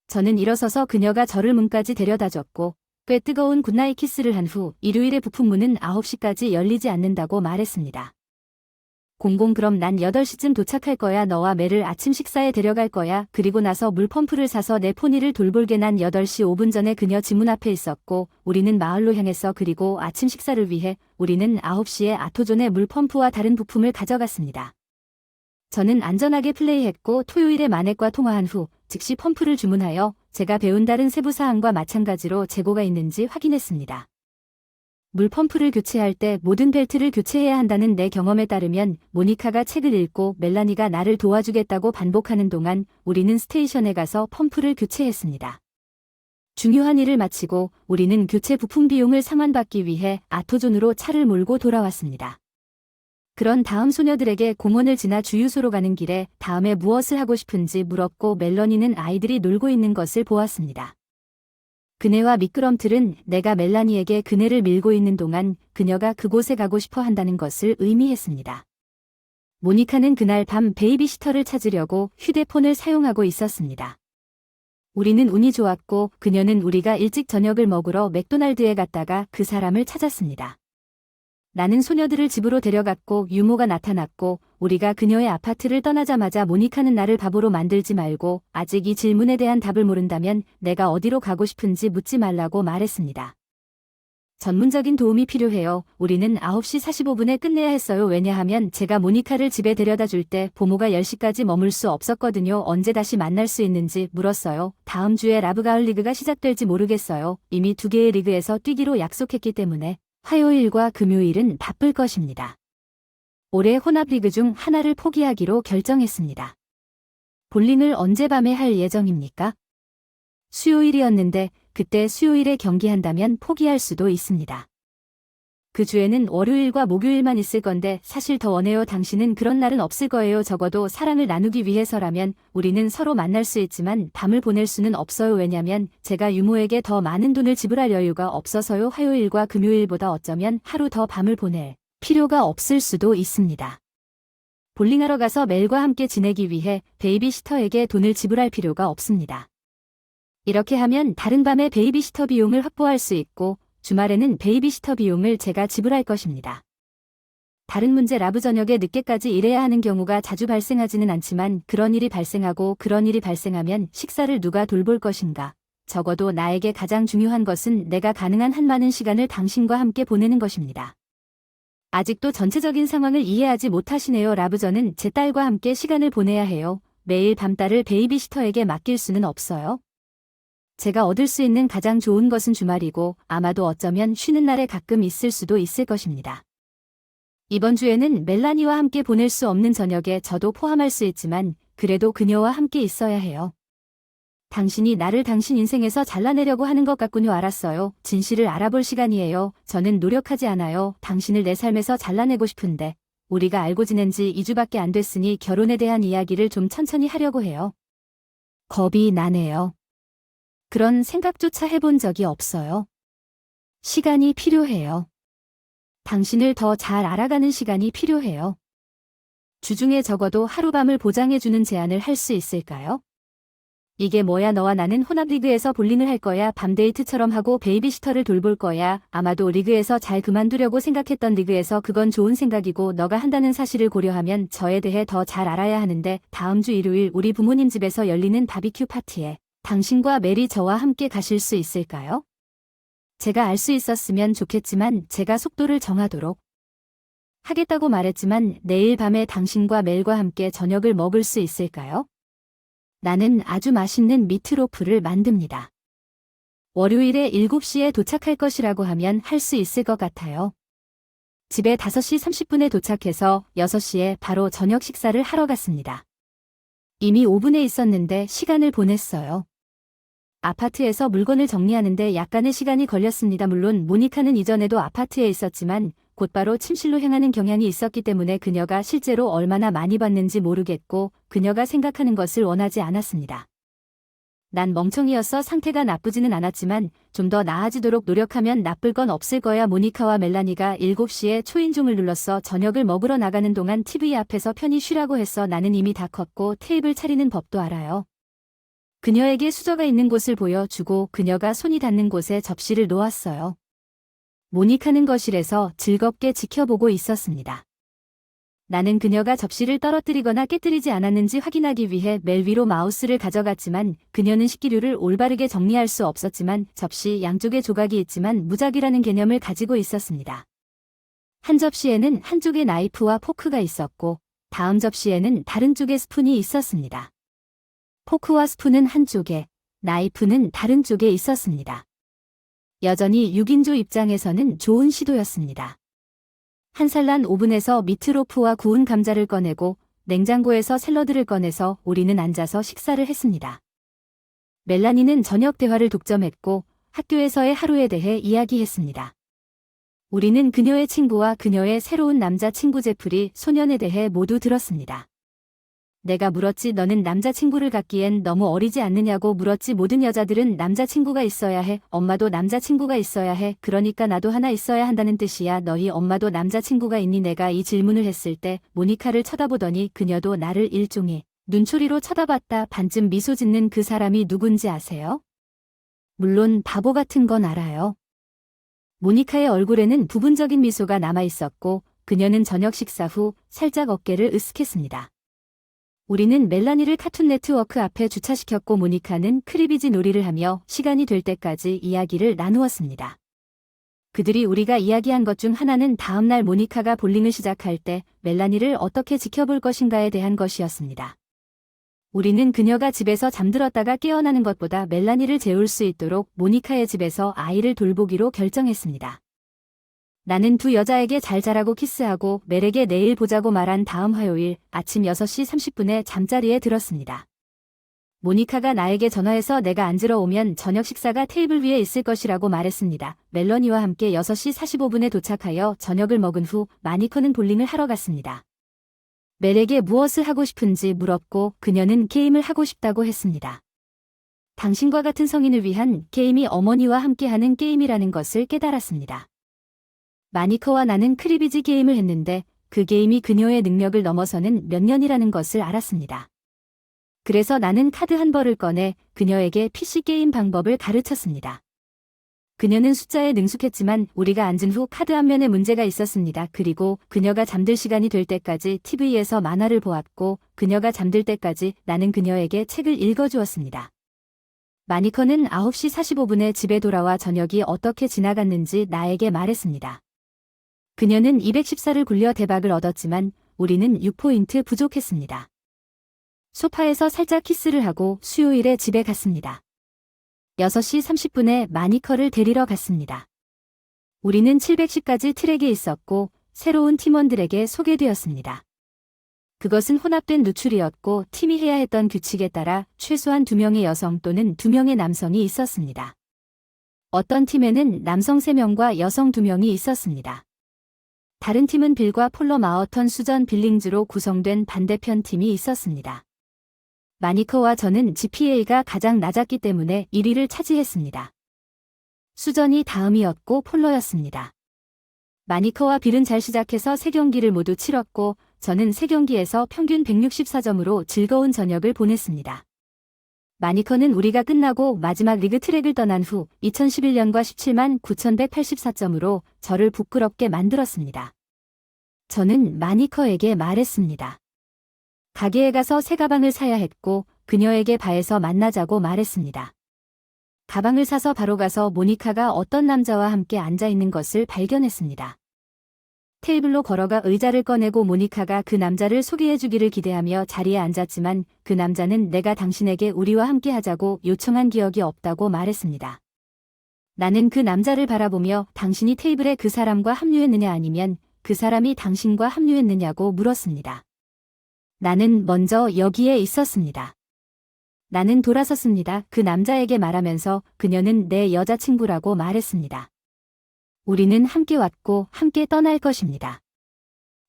저는 일어서서 그녀가 저를 문까지 데려다줬고 꽤 뜨거운 굿나잇 키스를 한 후 일요일에 부품 문은 9시까지 열리지 않는다고 말했습니다. 그럼 난 8시쯤 도착할 거야. 너와 멜을 아침 식사에 데려갈 거야. 그리고 나서 물펌프를 사서 내 포니를 돌볼게. 난 8시 5분 전에 그녀 지문 앞에 있었고 우리는 마을로 향했어. 그리고 아침 식사를 위해 우리는 9시에 아토존의 물펌프와 다른 부품을 가져갔습니다. 저는 안전하게 플레이했고 토요일에 마넷과 통화한 후 즉시 펌프를 주문하여 제가 배운 다른 세부 사항과 마찬가지로 재고가 있는지 확인했습니다. 물펌프를 교체할 때 모든 벨트를 교체해야 한다는 내 경험에 따르면 모니카가 책을 읽고 멜라니가 나를 도와주겠다고 반복하는 동안 우리는 스테이션에 가서 펌프를 교체했습니다. 중요한 일을 마치고 우리는 교체 부품 비용을 상환받기 위해 아토존으로 차를 몰고 돌아왔습니다. 그런 다음 소녀들에게 공원을 지나 주유소로 가는 길에 다음에 무엇을 하고 싶은지 물었고 멜라니는 아이들이 놀고 있는 것을 보았습니다. 그네와 미끄럼틀은 내가 멜라니에게 그네를 밀고 있는 동안 그녀가 그곳에 가고 싶어 한다는 것을 의미했습니다. 모니카는 그날 밤 베이비시터를 찾으려고 휴대폰을 사용하고 있었습니다. 우리는 운이 좋았고 그녀는 우리가 일찍 저녁을 먹으러 맥도날드에 갔다가 그 사람을 찾았습니다. 나는 소녀들을 집으로 데려갔고 유모가 나타났고 우리가 그녀의 아파트를 떠나자마자 모니카는 나를 바보로 만들지 말고 아직 이 질문에 대한 답을 모른다면 내가 어디로 가고 싶은지 묻지 말라고 말했습니다. 전문적인 도움이 필요해요. 우리는 9시 45분에 끝내야 했어요. 왜냐하면 제가 모니카를 집에 데려다 줄 때 보모가 10시까지 머물 수 없었거든요. 언제 다시 만날 수 있는지 물었어요. 다음 주에 라브가을 리그가 시작될지 모르겠어요. 이미 2개의 리그에서 뛰기로 약속했기 때문에 화요일과 금요일은 바쁠 것입니다. 올해 혼합리그 중 하나를 포기하기로 결정했습니다. 볼링을 언제 밤에 할 예정입니까? 수요일이었는데 그때 수요일에 경기한다면 포기할 수도 있습니다. 그 주에는 월요일과 목요일만 있을 건데 사실 더 원해요. 당신은 그런 날은 없을 거예요. 적어도 사랑을 나누기 위해서라면 우리는 서로 만날 수 있지만 밤을 보낼 수는 없어요. 왜냐면 제가 유모에게 더 많은 돈을 지불할 여유가 없어서요. 화요일과 금요일보다 어쩌면 하루 더 밤을 보낼 필요가 없을 수도 있습니다. 볼링하러 가서 멜과 함께 지내기 위해 베이비시터에게 돈을 지불할 필요가 없습니다. 이렇게 하면 다른 밤에 베이비시터 비용을 확보할 수 있고 주말에는 베이비시터 비용을 제가 지불할 것입니다. 다른 문제 라브 저녁에 늦게까지 일해야 하는 경우가 자주 발생하지는 않지만 그런 일이 발생하고 그런 일이 발생하면 식사를 누가 돌볼 것인가. 적어도 나에게 가장 중요한 것은 내가 가능한 한 많은 시간을 당신과 함께 보내는 것입니다. 아직도 전체적인 상황을 이해하지 못하시네요. 라브 저는 제 딸과 함께 시간을 보내야 해요. 매일 밤 딸을 베이비시터에게 맡길 수는 없어요. 제가 얻을 수 있는 가장 좋은 것은 주말이고 아마도 어쩌면 쉬는 날에 가끔 있을 수도 있을 것입니다. 이번 주에는 멜라니와 함께 보낼 수 없는 저녁에 저도 포함할 수 있지만 그래도 그녀와 함께 있어야 해요. 당신이 나를 당신 인생에서 잘라내려고 하는 것 같군요. 알았어요. 진실을 알아볼 시간이에요. 저는 노력하지 않아요. 당신을 내 삶에서 잘라내고 싶은데 우리가 알고 지낸 지 2주밖에 안 됐으니 결혼에 대한 이야기를 좀 천천히 하려고 해요. 겁이 나네요. 그런 생각조차 해본 적이 없어요. 시간이 필요해요. 당신을 더 잘 알아가는 시간이 필요해요. 주중에 적어도 하룻밤을 보장해주는 제안을 할 수 있을까요? 이게 뭐야? 너와 나는 혼합리그에서 볼링을 할 거야. 밤 데이트처럼 하고 베이비시터를 돌볼 거야. 아마도 리그에서 잘 그만두려고 생각했던 리그에서 그건 좋은 생각이고 너가 한다는 사실을 고려하면 저에 대해 더 잘 알아야 하는데 다음 주 일요일 우리 부모님 집에서 열리는 바비큐 파티에 당신과 멜이 저와 함께 가실 수 있을까요? 제가 알 수 있었으면 좋겠지만 제가 속도를 정하도록 하겠다고 말했지만 내일 밤에 당신과 멜과 함께 저녁을 먹을 수 있을까요? 나는 아주 맛있는 미트로프를 만듭니다. 월요일에 7시에 도착할 것이라고 하면 할 수 있을 것 같아요. 집에 5시 30분에 도착해서 6시에 바로 저녁 식사를 하러 갔습니다. 이미 오븐에 있었는데 시간을 보냈어요. 아파트에서 물건을 정리하는데 약간의 시간이 걸렸습니다. 물론 모니카는 이전에도 아파트에 있었지만 곧바로 침실로 향하는 경향이 있었기 때문에 그녀가 실제로 얼마나 많이 봤는지 모르겠고 그녀가 생각하는 것을 원하지 않았습니다. 난 멍청이여서 상태가 나쁘지는 않았지만 좀 더 나아지도록 노력하면 나쁠 건 없을 거야. 모니카와 멜라니가 7시에 초인종을 눌렀어. 저녁을 먹으러 나가는 동안 TV 앞에서 편히 쉬라고 했어. 나는 이미 다 컸고 테이블 차리는 법도 알아요. 그녀에게 수저가 있는 곳을 보여주고 그녀가 손이 닿는 곳에 접시를 놓았어요. 모니카는 거실에서 즐겁게 지켜보고 있었습니다. 나는 그녀가 접시를 떨어뜨리거나 깨뜨리지 않았는지 확인하기 위해 멜 위로 마우스를 가져갔지만 그녀는 식기류를 올바르게 정리할 수 없었지만 접시 양쪽에 조각이 있지만 무작위라는 개념을 가지고 있었습니다. 한 접시에는 한쪽에 나이프와 포크가 있었고 다음 접시에는 다른 쪽에 스푼이 있었습니다. 포크와 스푼은 한쪽에, 나이프는 다른 쪽에 있었습니다. 여전히 6인조 입장에서는 좋은 시도였습니다. 한산란 오븐에서 미트로프와 구운 감자를 꺼내고 냉장고에서 샐러드를 꺼내서 우리는 앉아서 식사를 했습니다. 멜라니는 저녁 대화를 독점했고 학교에서의 하루에 대해 이야기했습니다. 우리는 그녀의 친구와 그녀의 새로운 남자친구 제프리 소년에 대해 모두 들었습니다. 내가 물었지 너는 남자친구를 갖기엔 너무 어리지 않느냐고 물었지 모든 여자들은 남자친구가 있어야 해. 엄마도 남자친구가 있어야 해. 그러니까 나도 하나 있어야 한다는 뜻이야. 너희 엄마도 남자친구가 있니? 내가 이 질문을 했을 때 모니카를 쳐다보더니 그녀도 나를 일종의 눈초리로 쳐다봤다. 반쯤 미소 짓는 그 사람이 누군지 아세요? 물론 바보 같은 건 알아요. 모니카의 얼굴에는 부분적인 미소가 남아있었고 그녀는 저녁 식사 후 살짝 어깨를 으쓱했습니다. 우리는 멜라니를 카툰 네트워크 앞에 주차시켰고 모니카는 크리비지 놀이를 하며 시간이 될 때까지 이야기를 나누었습니다. 그들이 우리가 이야기한 것 중 하나는 다음날 모니카가 볼링을 시작할 때 멜라니를 어떻게 지켜볼 것인가에 대한 것이었습니다. 우리는 그녀가 집에서 잠들었다가 깨어나는 것보다 멜라니를 재울 수 있도록 모니카의 집에서 아이를 돌보기로 결정했습니다. 나는 두 여자에게 잘 자라고 키스하고 멜에게 내일 보자고 말한 다음 화요일 아침 6시 30분에 잠자리에 들었습니다. 모니카가 나에게 전화해서 내가 앉으러 오면 저녁 식사가 테이블 위에 있을 것이라고 말했습니다. 멜러니와 함께 6시 45분에 도착하여 저녁을 먹은 후 마니커는 볼링을 하러 갔습니다. 멜에게 무엇을 하고 싶은지 물었고 그녀는 게임을 하고 싶다고 했습니다. 당신과 같은 성인을 위한 게임이 어머니와 함께하는 게임이라는 것을 깨달았습니다. 마니커와 나는 크리비지 게임을 했는데 그 게임이 그녀의 능력을 넘어서는 몇 년이라는 것을 알았습니다. 그래서 나는 카드 한 벌을 꺼내 그녀에게 PC 게임 방법을 가르쳤습니다. 그녀는 숫자에 능숙했지만 우리가 앉은 후 카드 한 면에 문제가 있었습니다. 그리고 그녀가 잠들 시간이 될 때까지 TV에서 만화를 보았고 그녀가 잠들 때까지 나는 그녀에게 책을 읽어주었습니다. 마니커는 9시 45분에 집에 돌아와 저녁이 어떻게 지나갔는지 나에게 말했습니다. 그녀는 214를 굴려 대박을 얻었지만 우리는 6포인트 부족했습니다. 소파에서 살짝 키스를 하고 수요일에 집에 갔습니다. 6시 30분에 마니커를 데리러 갔습니다. 우리는 710까지 트랙에 있었고 새로운 팀원들에게 소개되었습니다. 그것은 혼합된 누출이었고 팀이 해야 했던 규칙에 따라 최소한 2명의 여성 또는 2명의 남성이 있었습니다. 어떤 팀에는 남성 3명과 여성 2명이 있었습니다. 다른 팀은 빌과 폴러 마어턴 수전 빌링즈로 구성된 반대편 팀이 있었습니다. 마니커와 저는 GPA가 가장 낮았기 때문에 1위를 차지했습니다. 수전이 다음이었고 폴러였습니다. 마니커와 빌은 잘 시작해서 3경기를 모두 치렀고 저는 3경기에서 평균 164점으로 즐거운 저녁을 보냈습니다. 마니커는 우리가 끝나고 마지막 리그 트랙을 떠난 후 2011년과 17만 9,184점으로 저를 부끄럽게 만들었습니다. 저는 마니커에게 말했습니다. 가게에 가서 새 가방을 사야 했고 그녀에게 바에서 만나자고 말했습니다. 가방을 사서 바로 가서 모니카가 어떤 남자와 함께 앉아있는 것을 발견했습니다. 테이블로 걸어가 의자를 꺼내고 모니카가 그 남자를 소개해주기를 기대하며 자리에 앉았지만 그 남자는 내가 당신에게 우리와 함께 하자고 요청한 기억이 없다고 말했습니다. 나는 그 남자를 바라보며 당신이 테이블에 그 사람과 합류했느냐 아니면 그 사람이 당신과 합류했느냐고 물었습니다. 나는 먼저 여기에 있었습니다. 나는 돌아섰습니다. 그 남자에게 말하면서 그녀는 내 여자친구라고 말했습니다. 우리는 함께 왔고 함께 떠날 것입니다.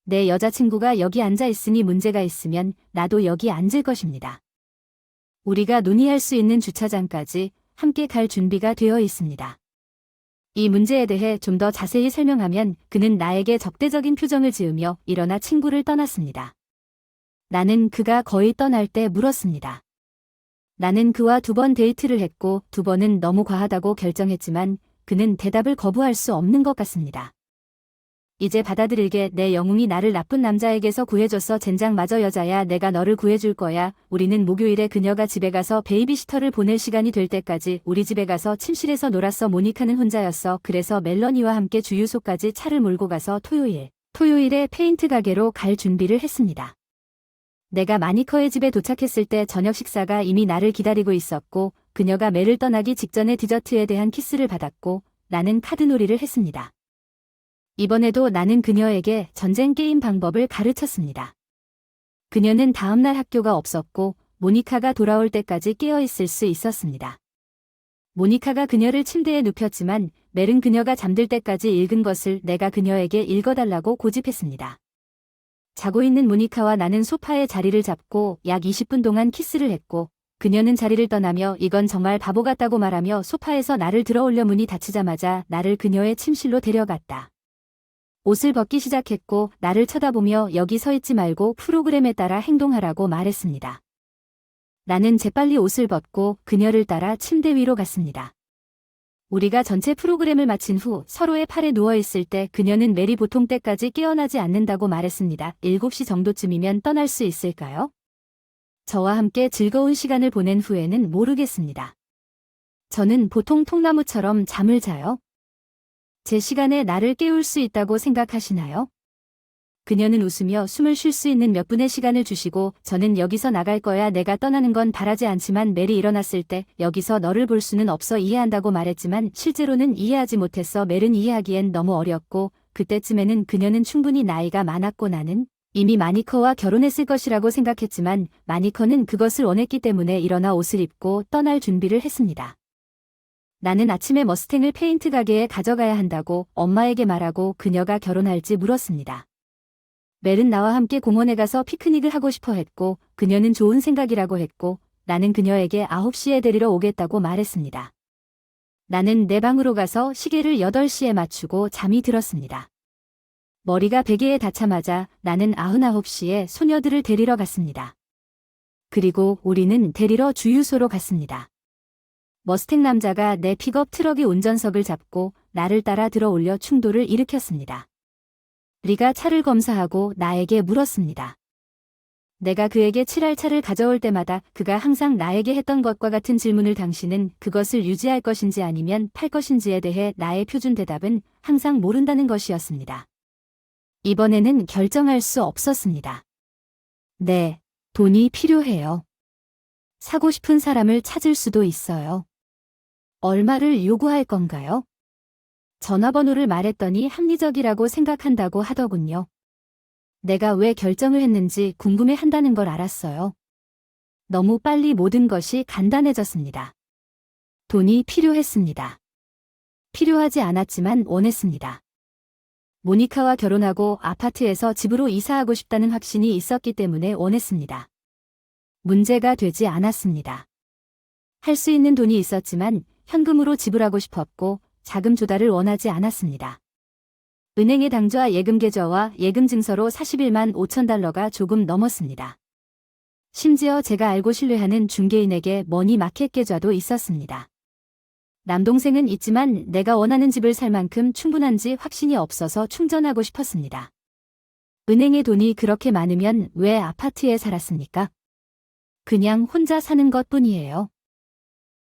내 여자친구가 여기 앉아 있으니 문제가 있으면 나도 여기 앉을 것입니다. 우리가 논의할 수 있는 주차장까지 함께 갈 준비가 되어 있습니다. 이 문제에 대해 좀 더 자세히 설명하면 그는 나에게 적대적인 표정을 지으며 일어나 친구를 떠났습니다. 나는 그가 거의 떠날 때 물었습니다. 나는 그와 2번 데이트를 했고 2번은 너무 과하다고 결정했지만 그는 대답을 거부할 수 없는 것 같습니다. 이제 받아들일게. 내 영웅이 나를 나쁜 남자에게서 구해줬어. 젠장 마저 여자야. 내가 너를 구해줄 거야. 우리는 목요일에 그녀가 집에 가서 베이비시터를 보낼 시간이 될 때까지 우리 집에 가서 침실에서 놀았어. 모니카는 혼자였어. 그래서 멜러니와 함께 주유소까지 차를 몰고 가서 토요일에 페인트 가게로 갈 준비를 했습니다. 내가 마니커의 집에 도착했을 때 저녁 식사가 이미 나를 기다리고 있었고 그녀가 멜을 떠나기 직전에 디저트에 대한 키스를 받았고 나는 카드놀이를 했습니다. 이번에도 나는 그녀에게 전쟁 게임 방법을 가르쳤습니다. 그녀는 다음날 학교가 없었고 모니카가 돌아올 때까지 깨어있을 수 있었습니다. 모니카가 그녀를 침대에 눕혔지만 멜은 그녀가 잠들 때까지 읽은 것을 내가 그녀에게 읽어달라고 고집했습니다. 자고 있는 모니카와 나는 소파에 자리를 잡고 약 20분 동안 키스를 했고 그녀는 자리를 떠나며 이건 정말 바보 같다고 말하며 소파에서 나를 들어올려 문이 닫히자마자 나를 그녀의 침실로 데려갔다. 옷을 벗기 시작했고 나를 쳐다보며 여기 서 있지 말고 프로그램에 따라 행동하라고 말했습니다. 나는 재빨리 옷을 벗고 그녀를 따라 침대 위로 갔습니다. 우리가 전체 프로그램을 마친 후 서로의 팔에 누워있을 때 그녀는 멜이 보통 때까지 깨어나지 않는다고 말했습니다. 7시 정도쯤이면 떠날 수 있을까요? 저와 함께 즐거운 시간을 보낸 후에는 모르겠습니다. 저는 보통 통나무처럼 잠을 자요. 제 시간에 나를 깨울 수 있다고 생각하시나요? 그녀는 웃으며 숨을 쉴 수 있는 몇 분의 시간을 주시고 저는 여기서 나갈 거야. 내가 떠나는 건 바라지 않지만 멜이 일어났을 때 여기서 너를 볼 수는 없어. 이해한다고 말했지만 실제로는 이해하지 못했어. 멜은 이해하기엔 너무 어렸고 그때쯤에는 그녀는 충분히 나이가 많았고 나는 이미 마니커와 결혼했을 것이라고 생각했지만 마니커는 그것을 원했기 때문에 일어나 옷을 입고 떠날 준비를 했습니다. 나는 아침에 머스탱을 페인트 가게에 가져가야 한다고 엄마에게 말하고 그녀가 결혼할지 물었습니다. 멜은 나와 함께 공원에 가서 피크닉을 하고 싶어 했고 그녀는 좋은 생각이라고 했고 나는 그녀에게 9시에 데리러 오겠다고 말했습니다. 나는 내 방으로 가서 시계를 8시에 맞추고 잠이 들었습니다. 머리가 베개에 닿자마자 나는 9시에 소녀들을 데리러 갔습니다. 그리고 우리는 데리러 주유소로 갔습니다. 머스탱 남자가 내 픽업 트럭의 운전석을 잡고 나를 따라 들어 올려 충돌을 일으켰습니다. 리가 차를 검사하고 나에게 물었습니다. 내가 그에게 칠할 차를 가져올 때마다 그가 항상 나에게 했던 것과 같은 질문을 당신은 그것을 유지할 것인지 아니면 팔 것인지에 대해 나의 표준 대답은 항상 모른다는 것이었습니다. 이번에는 결정할 수 없었습니다. 네, 돈이 필요해요. 사고 싶은 사람을 찾을 수도 있어요. 얼마를 요구할 건가요? 전화번호를 말했더니 합리적이라고 생각한다고 하더군요. 내가 왜 결정을 했는지 궁금해한다는 걸 알았어요. 너무 빨리 모든 것이 간단해졌습니다. 돈이 필요했습니다. 필요하지 않았지만 원했습니다. 모니카와 결혼하고 아파트에서 집으로 이사하고 싶다는 확신이 있었기 때문에 원했습니다. 문제가 되지 않았습니다. 할 수 있는 돈이 있었지만 현금으로 지불하고 싶었고 자금 조달을 원하지 않았습니다. 은행의 당좌 예금 계좌와 예금 증서로 41만 5천 달러가 조금 넘었습니다. 심지어 제가 알고 신뢰하는 중개인에게 머니 마켓 계좌도 있었습니다. 남동생은 있지만 내가 원하는 집을 살 만큼 충분한지 확신이 없어서 충전하고 싶었습니다. 은행에 돈이 그렇게 많으면 왜 아파트에 살았습니까? 그냥 혼자 사는 것뿐이에요.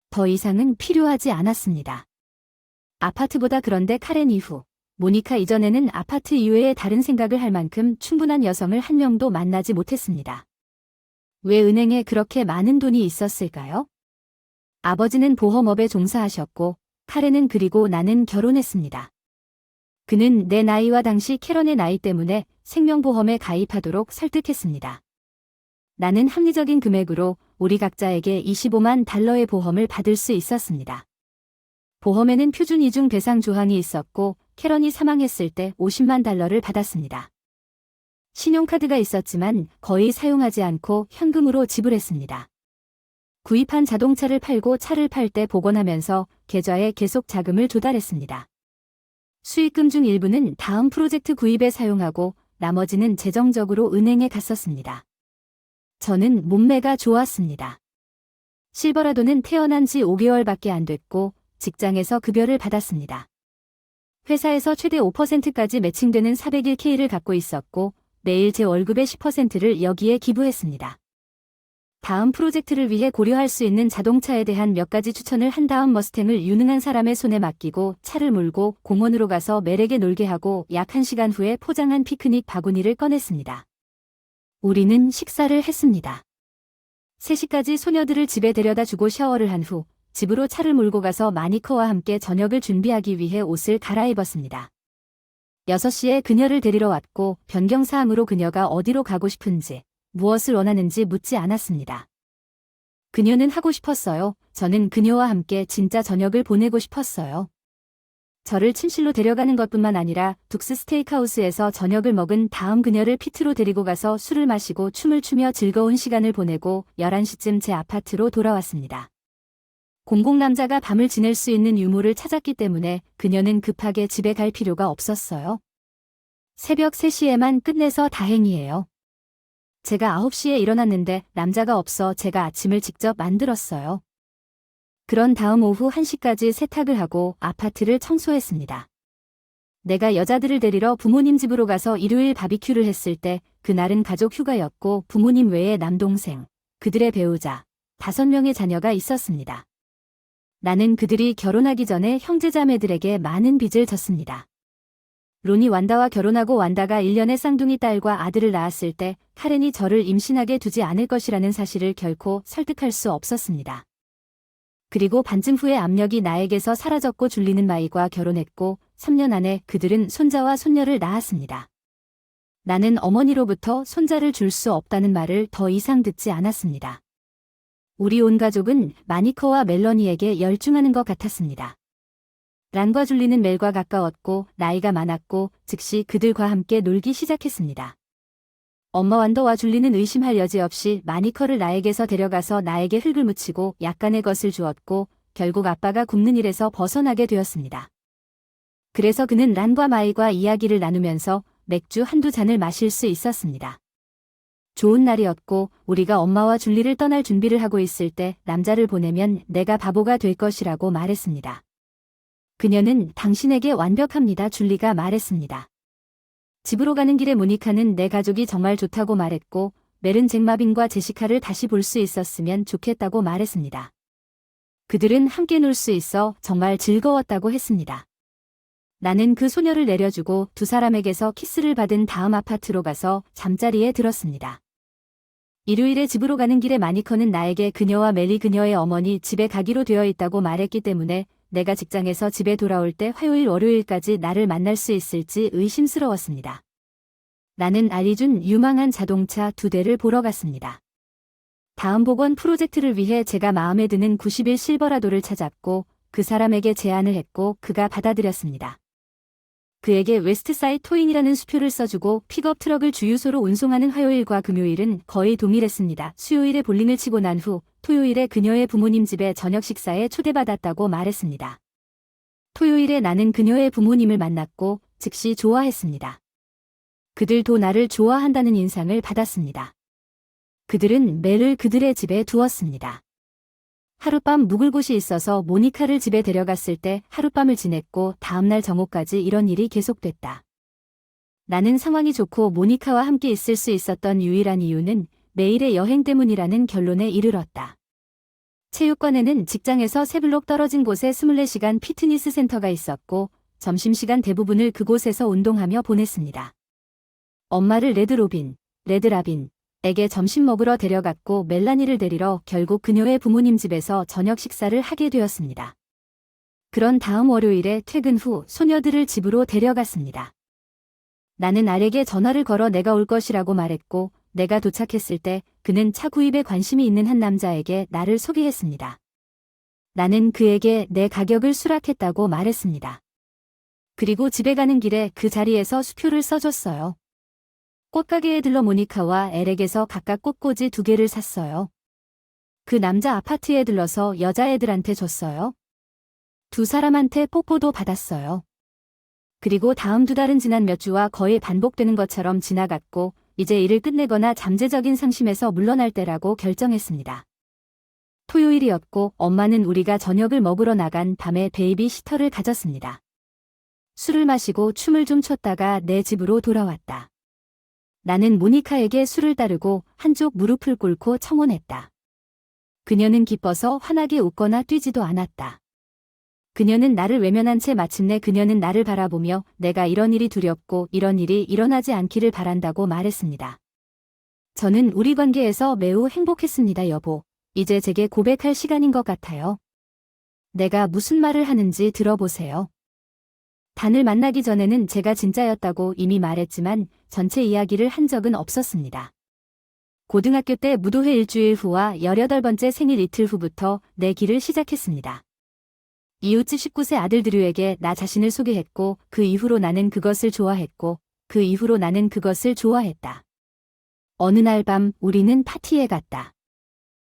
더 이상은 필요하지 않았습니다. 아파트보다 그런데 카렌 이후, 모니카 이전에는 아파트 이외에 다른 생각을 할 만큼 충분한 여성을 한 명도 만나지 못했습니다. 왜 은행에 그렇게 많은 돈이 있었을까요? 아버지는 보험업에 종사하셨고, 카렌은 그리고 나는 결혼했습니다. 그는 내 나이와 당시 캐런의 나이 때문에 생명보험에 가입하도록 설득했습니다. 나는 합리적인 금액으로 우리 각자에게 25만 달러의 보험을 받을 수 있었습니다. 보험에는 표준 이중 배상 조항이 있었고 캐런이 사망했을 때 50만 달러를 받았습니다. 신용카드가 있었지만 거의 사용하지 않고 현금으로 지불했습니다. 구입한 자동차를 팔고 차를 팔 때 복원하면서 계좌에 계속 자금을 조달했습니다. 수익금 중 일부는 다음 프로젝트 구입에 사용하고 나머지는 재정적으로 은행에 갔었습니다. 저는 몸매가 좋았습니다. 실버라도는 태어난 지 5개월밖에 안 됐고 직장에서 급여를 받았습니다. 회사에서 최대 5%까지 매칭되는 401K를 갖고 있었고 매일 제 월급의 10%를 여기에 기부했습니다. 다음 프로젝트를 위해 고려할 수 있는 자동차에 대한 몇 가지 추천을 한 다음 머스탱을 유능한 사람의 손에 맡기고 차를 몰고 공원으로 가서 멜에게 놀게 하고 약 1시간 후에 포장한 피크닉 바구니를 꺼냈습니다. 우리는 식사를 했습니다. 3시까지 소녀들을 집에 데려다 주고 샤워를 한 후 집으로 차를 몰고 가서 마니커와 함께 저녁을 준비하기 위해 옷을 갈아입었습니다. 6시에 그녀를 데리러 왔고 변경사항으로 그녀가 어디로 가고 싶은지 무엇을 원하는지 묻지 않았습니다. 그녀는 하고 싶었어요. 저는 그녀와 함께 진짜 저녁을 보내고 싶었어요. 저를 침실로 데려가는 것뿐만 아니라 둑스 스테이크하우스에서 저녁을 먹은 다음 그녀를 피트로 데리고 가서 술을 마시고 춤을 추며 즐거운 시간을 보내고 11시쯤 제 아파트로 돌아왔습니다. 공공남자가 밤을 지낼 수 있는 유모를 찾았기 때문에 그녀는 급하게 집에 갈 필요가 없었어요. 새벽 3시에만 끝내서 다행이에요. 제가 9시에 일어났는데 남자가 없어 제가 아침을 직접 만들었어요. 그런 다음 오후 1시까지 세탁을 하고 아파트를 청소했습니다. 내가 여자들을 데리러 부모님 집으로 가서 일요일 바비큐를 했을 때 그날은 가족 휴가였고 부모님 외에 남동생, 그들의 배우자, 5명의 자녀가 있었습니다. 나는 그들이 결혼하기 전에 형제자매들에게 많은 빚을 졌습니다. 론이 완다와 결혼하고 완다가 1년의 쌍둥이 딸과 아들을 낳았을 때 카렌이 저를 임신하게 두지 않을 것이라는 사실을 결코 설득할 수 없었습니다. 그리고 반쯤 후에 압력이 나에게서 사라졌고 줄리는 마이와 결혼했고 3년 안에 그들은 손자와 손녀를 낳았습니다. 나는 어머니로부터 손자를 줄 수 없다는 말을 더 이상 듣지 않았습니다. 우리 온 가족은 마니커와 멜러니에게 열중하는 것 같았습니다. 란과 줄리는 멜과 가까웠고 나이가 많았고 즉시 그들과 함께 놀기 시작했습니다. 엄마 완더와 줄리는 의심할 여지 없이 마니커를 나에게서 데려가서 나에게 흙을 묻히고 약간의 것을 주었고 결국 아빠가 굶는 일에서 벗어나게 되었습니다. 그래서 그는 란과 마이과 이야기를 나누면서 맥주 한두 잔을 마실 수 있었습니다. 좋은 날이었고 우리가 엄마와 줄리를 떠날 준비를 하고 있을 때 남자를 보내면 내가 바보가 될 것이라고 말했습니다. 그녀는 당신에게 완벽합니다. 줄리가 말했습니다. 집으로 가는 길에 모니카는 내 가족이 정말 좋다고 말했고 멜은 잭마빈과 제시카를 다시 볼 수 있었으면 좋겠다고 말했습니다. 그들은 함께 놀 수 있어 정말 즐거웠다고 했습니다. 나는 그 소녀를 내려주고 두 사람에게서 키스를 받은 다음 아파트로 가서 잠자리에 들었습니다. 일요일에 집으로 가는 길에 마니커는 나에게 그녀와 멜이 그녀의 어머니 집에 가기로 되어 있다고 말했기 때문에 내가 직장에서 집에 돌아올 때 화요일 월요일까지 나를 만날 수 있을지 의심스러웠습니다. 나는 알리준 유망한 자동차 2대를 보러 갔습니다. 다음 복원 프로젝트를 위해 제가 마음에 드는 91 실버라도를 찾았고 그 사람에게 제안을 했고 그가 받아들였습니다. 그에게 웨스트사이드 토잉이라는 수표를 써주고 픽업 트럭을 주유소로 운송하는 화요일과 금요일은 거의 동일했습니다. 수요일에 볼링을 치고 난 후 토요일에 그녀의 부모님 집에 저녁 식사에 초대받았다고 말했습니다. 토요일에 나는 그녀의 부모님을 만났고 즉시 좋아했습니다. 그들도 나를 좋아한다는 인상을 받았습니다. 그들은 멜을 그들의 집에 두었습니다. 하룻밤 묵을 곳이 있어서 모니카를 집에 데려갔을 때 하룻밤을 지냈고 다음날 정오까지 이런 일이 계속됐다. 나는 상황이 좋고 모니카와 함께 있을 수 있었던 유일한 이유는 매일의 여행 때문이라는 결론에 이르렀다. 체육관에는 직장에서 3블록 떨어진 곳에 24시간 피트니스 센터가 있었고 점심시간 대부분을 그곳에서 운동하며 보냈습니다. 엄마를 레드라빈에게 점심 먹으러 데려갔고 멜라니를 데리러 결국 그녀의 부모님 집에서 저녁 식사를 하게 되었습니다. 그런 다음 월요일에 퇴근 후 소녀들을 집으로 데려갔습니다. 나는 알에게 전화를 걸어 내가 올 것이라고 말했고 내가 도착했을 때 그는 차 구입에 관심이 있는 한 남자에게 나를 소개했습니다. 나는 그에게 내 가격을 수락했다고 말했습니다. 그리고 집에 가는 길에 그 자리에서 수표를 써줬어요. 꽃가게에 들러 모니카와 엘에게서 각각 꽃꽂이 2개를 샀어요. 그 남자 아파트에 들러서 여자애들한테 줬어요. 2 사람한테 뽀뽀도 받았어요. 그리고 다음 2달은 지난 몇 주와 거의 반복되는 것처럼 지나갔고 이제 일을 끝내거나 잠재적인 상심에서 물러날 때라고 결정했습니다. 토요일이었고 엄마는 우리가 저녁을 먹으러 나간 밤에 베이비시터를 가졌습니다. 술을 마시고 춤을 좀 췄다가 내 집으로 돌아왔다. 나는 모니카에게 술을 따르고 한쪽 무릎을 꿇고 청혼했다. 그녀는 기뻐서 환하게 웃거나 뛰지도 않았다. 그녀는 나를 외면한 채 마침내 그녀는 나를 바라보며 내가 이런 일이 두렵고 이런 일이 일어나지 않기를 바란다고 말했습니다. 저는 우리 관계에서 매우 행복했습니다, 여보. 이제 제게 고백할 시간인 것 같아요. 내가 무슨 말을 하는지 들어보세요. 단을 만나기 전에는 제가 진짜였다고 이미 말했지만 전체 이야기를 한 적은 없었습니다. 고등학교 때 무도회 일주일 후와 18번째 생일 이틀 후부터 내 길을 시작했습니다. 이웃집 19세 아들 드류에게 나 자신을 소개했고 그 이후로 나는 그것을 좋아했고 그 이후로 나는 그것을 좋아했다. 어느 날 밤 우리는 파티에 갔다.